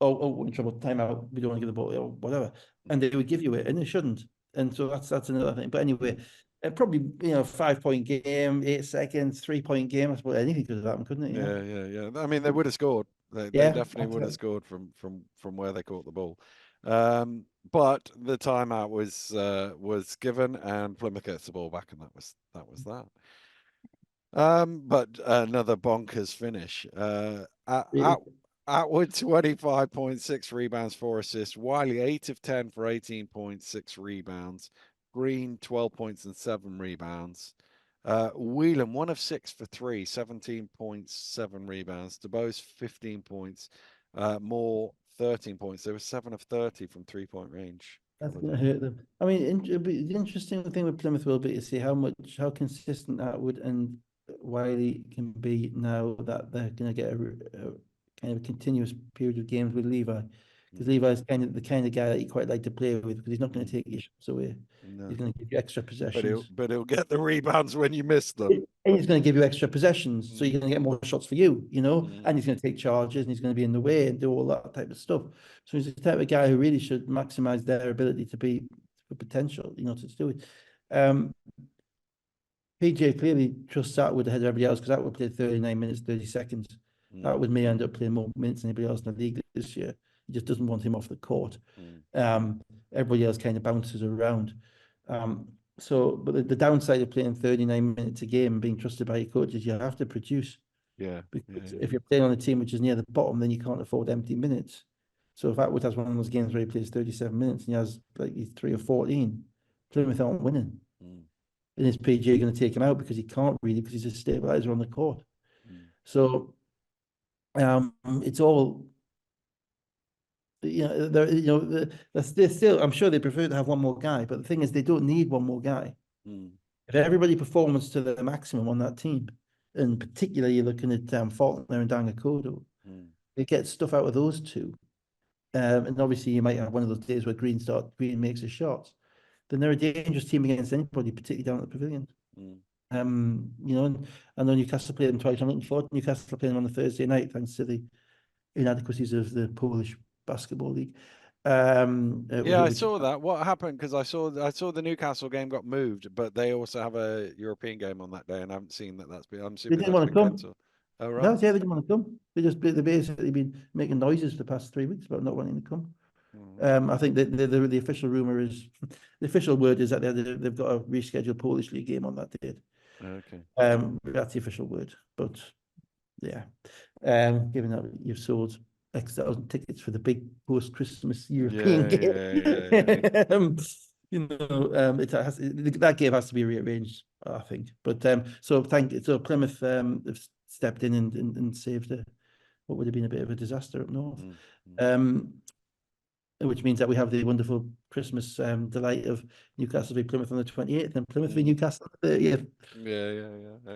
oh, we're in trouble, time out, we don't want to give the ball, or whatever. And Mm, they would give you it, and they shouldn't. And so that's another thing. But anyway, mm. probably, 5 point game, 8 seconds, 3 point game, I suppose anything could have happened, couldn't it? Yeah, yeah, yeah. I mean, they would have scored. They Yeah, definitely that's would have it. scored from where they caught the ball. But the timeout was given, and Plymouth gets the ball back, and that was that. But another bonkers finish. Really. Atwood 25.6 rebounds, 4 assists. Wiley 8 of 10 for 18.6 rebounds. Green 12 points and 7 rebounds. Whelan 1 of 6 for 3, 17.7 rebounds. DeBose 15 points. Moore 13 points. They were 7 of 30 from 3-point range. That's going to Caledonia. hurt them. I mean, the interesting thing with Plymouth will be to see how consistent Atwood and Wiley can be now that they're going to get a kind of a continuous period of games with Levi. Because Mm, Levi is kind of the kind of guy that you quite like to play with because he's not going to mm, take your shots away. He's no. going to give you extra But he'll possessions. but he'll get the rebounds when you miss them. And he's going to give you extra possessions, so Mm, you're going to get more shots for you, mm, and he's going to take charges and he's going to be in the way and do all that type of stuff. So he's the type of guy who really should maximize their ability to be for potential, to do it. PJ clearly trusts Atwood ahead of everybody else because Atwood played 39 minutes, 30 seconds. mm, Atwood may end up playing more minutes than anybody else in the league this year. He just doesn't want him off the court. mm. Everybody else kind of bounces around. But the downside of playing 39 minutes a game and being trusted by your coaches, you have to produce. Yeah, yeah, Because yeah. if you're playing on a team which is near the bottom, then you can't afford empty minutes. So if Atwood has one of those games where he plays 37 minutes and he has like 3 or 14, Plymouth aren't winning. Mm, And is PJ going to take him out because he can't really because he's a stabilizer on the court. mm, So it's all they're still. I'm sure they prefer to have one more guy, but the thing is, they don't need one more guy. mm, If everybody performs to the maximum on that team, and particularly you're looking at Faulkner and Dangakodo, mm, they get stuff out of those two. And obviously, you might have one of those days where Green makes a shot. Then they're a dangerous team against anybody, particularly down at the pavilion. mm. And I know Newcastle played them twice. I'm looking forward to Newcastle playing them on the Thursday night, thanks to the inadequacies of the Polish basketball league. Yeah, I Which saw that. What happened? Because I saw the Newcastle game got moved, but they also have a European game on that day, and I haven't seen that. I'm they assuming didn't that's want to been come. cancelled. Oh No, right. yeah, they didn't want to come. They basically been making noises for the past 3 weeks about not wanting to come. Oh, right. I think that the official rumor is, the official word is that they've got a rescheduled Polish league game on that date. Okay. That's the official word, but yeah, given that you've sold X thousand tickets for the big post-Christmas European Yeah, game, yeah, yeah, yeah. that game has to be rearranged, I think. But so Plymouth have stepped in and saved what would have been a bit of a disaster up north. Mm, mm. Um, which means that we have the wonderful Christmas delight of Newcastle v Plymouth on the 28th and Plymouth v Newcastle on the 30th. Yeah.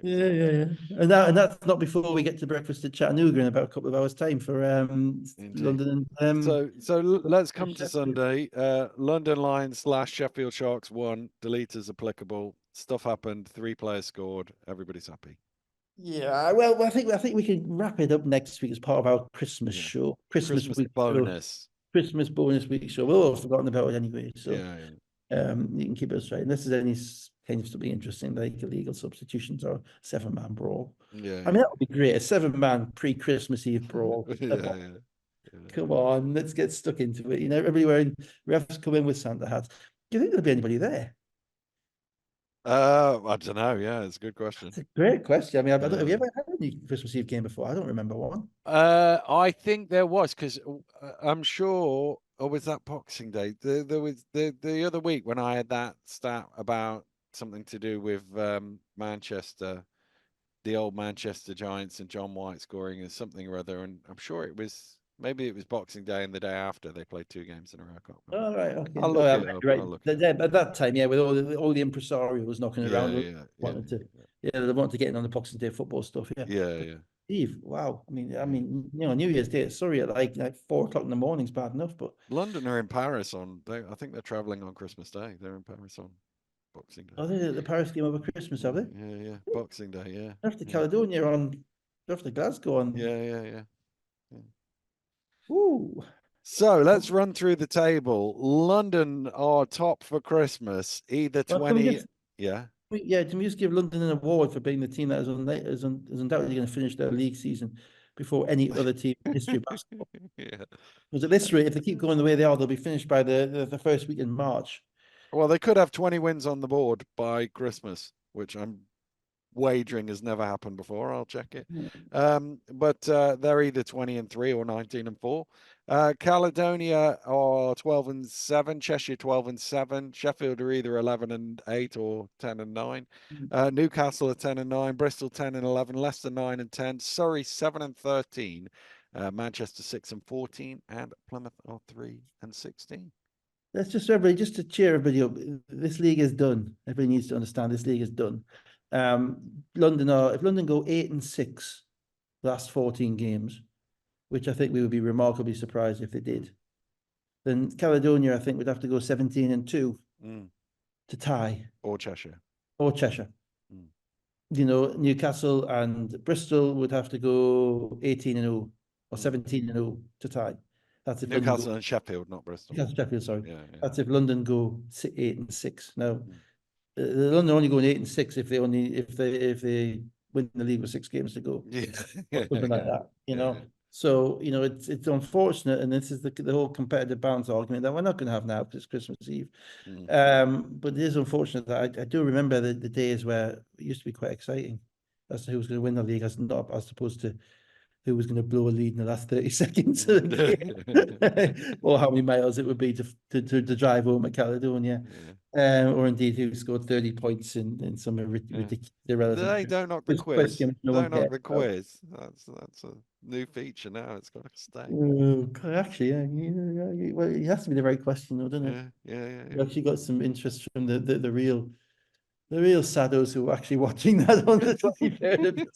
Yeah. And that's not before we get to breakfast at Chattanooga in about a couple of hours' time for Indeed. London and So let's come to Sheffield. Sunday. London Lions / Sheffield Sharks won. Deleters applicable. Stuff happened. 3 players scored. Everybody's happy. Yeah, well, I think we can wrap it up next week as part of our Christmas Yeah. show, Christmas Christmas week show, bonus. Christmas bonus week show. We'll all have forgotten about it anyway, so Yeah. you can keep it straight. Unless there's any kind of something interesting like illegal substitutions or 7-man brawl. Yeah. I mean, that would be great. A 7-man pre-Christmas Eve brawl. Yeah. Come on, let's get stuck into it. You know, everybody wearing refs come in with Santa hats. Do you think there'll be anybody there? I don't know. Yeah, it's a good question. It's a great question. I mean, have you ever had any Christmas Eve game before? I don't remember one. I think there was, because I'm sure, or was that Boxing Day? There was the other week when I had that stat about something to do with Manchester, the old Manchester Giants and John White scoring and something or other, and I'm sure it was, maybe it was Boxing Day and the day after they played 2 games in a row. I can't remember. Oh, right, okay. I'll look it up. Right. I'll look At that time, yeah, with all the impresarios knocking around, wanting to, they wanted to get in on the Boxing Day football stuff. Yeah. Eve, wow. I mean, you know, New Year's Day at Surrey at like 4 o'clock in the morning is bad enough, but London are in Paris I think they're traveling on Christmas Day. They're in Paris on Boxing Day. are they the Paris game over Christmas, are they? Yeah. Boxing Day, yeah. After Caledonia after Glasgow on. Yeah. Ooh. So let's run through the table. London are top for Christmas, either 20. Yeah. Yeah, can we just give London an award for being the team that is undoubtedly going to finish their league season before any other team in history of basketball? Yeah. Because at this rate, if they keep going the way they are, they'll be finished by the first week in March. Well, they could have 20 wins on the board by Christmas, which I'm wagering has never happened before. I'll check it. But they're either 20-3 or 19-4. Caledonia are 12-7. Cheshire 12-7. Sheffield are either 11-8 or 10-9. Newcastle are 10-9. Bristol 10-11. Leicester 9-10. Surrey 7-13. Manchester 6-14, and Plymouth are 3-16. Let's just to cheer everybody up. This league is done. Everybody needs to understand this league is done. If London go 8-6 last 14 games, which I think we would be remarkably surprised if they did, then Caledonia, I think, would have to go 17-2 to tie. Or Cheshire. You know, Newcastle and Bristol would have to go 18-0 or 17-0 to tie. That's if Newcastle and Sheffield, not Bristol. Newcastle, Sheffield, sorry. Yeah. That's if London go 8-6. Now, London only going 8-6 if they win the league with 6 games to go, or something like that. You know, so you know it's unfortunate, and this is the whole competitive balance argument that we're not going to have now because it's Christmas Eve. But it is unfortunate that I do remember the days where it used to be quite exciting as to who was going to win the league, as opposed to who was going to blow a lead in the last 30 seconds of the game, or how many miles it would be to drive home at Caledonia, or indeed who scored 30 points in some ridiculous irrelevant. Don't knock the quiz. Don't knock the quiz. That's a new feature now. It's got to stay. Actually, yeah. Well, it has to be the right question, though, doesn't it? Yeah. We actually got some interest from the real saddos who were actually watching that on the 23rd.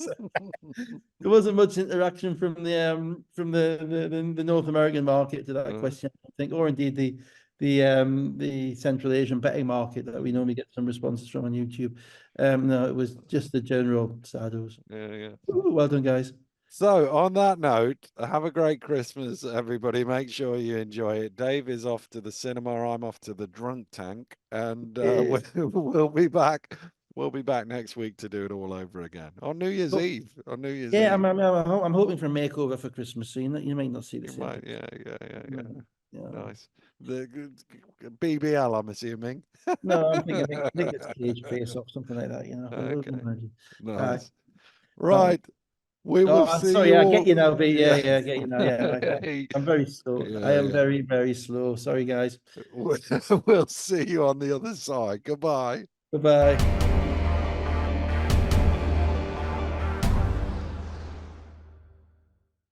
There wasn't much interaction from the North American market to that question, I think, or indeed the Central Asian betting market that we normally get some responses from on YouTube. No, it was just the general saddos. Yeah. Ooh, well done, guys. So on that note, have a great Christmas, everybody. Make sure you enjoy it. Dave is off to the cinema. I'm off to the drunk tank, and we'll be back. We'll be back next week to do it all over again on New Year's Eve. Yeah, I'm hoping for a makeover for Christmas, so you might not see this. Yeah. Nice. The BBL, I'm assuming. No, I think it's Cage Face or something like that. You know. Okay. Nice. Right. We will see sorry, you I all... get you now, I get you now. Yeah, I'm very slow. I am very, very slow. Sorry, guys. We'll see you on the other side. Goodbye. Bye-bye.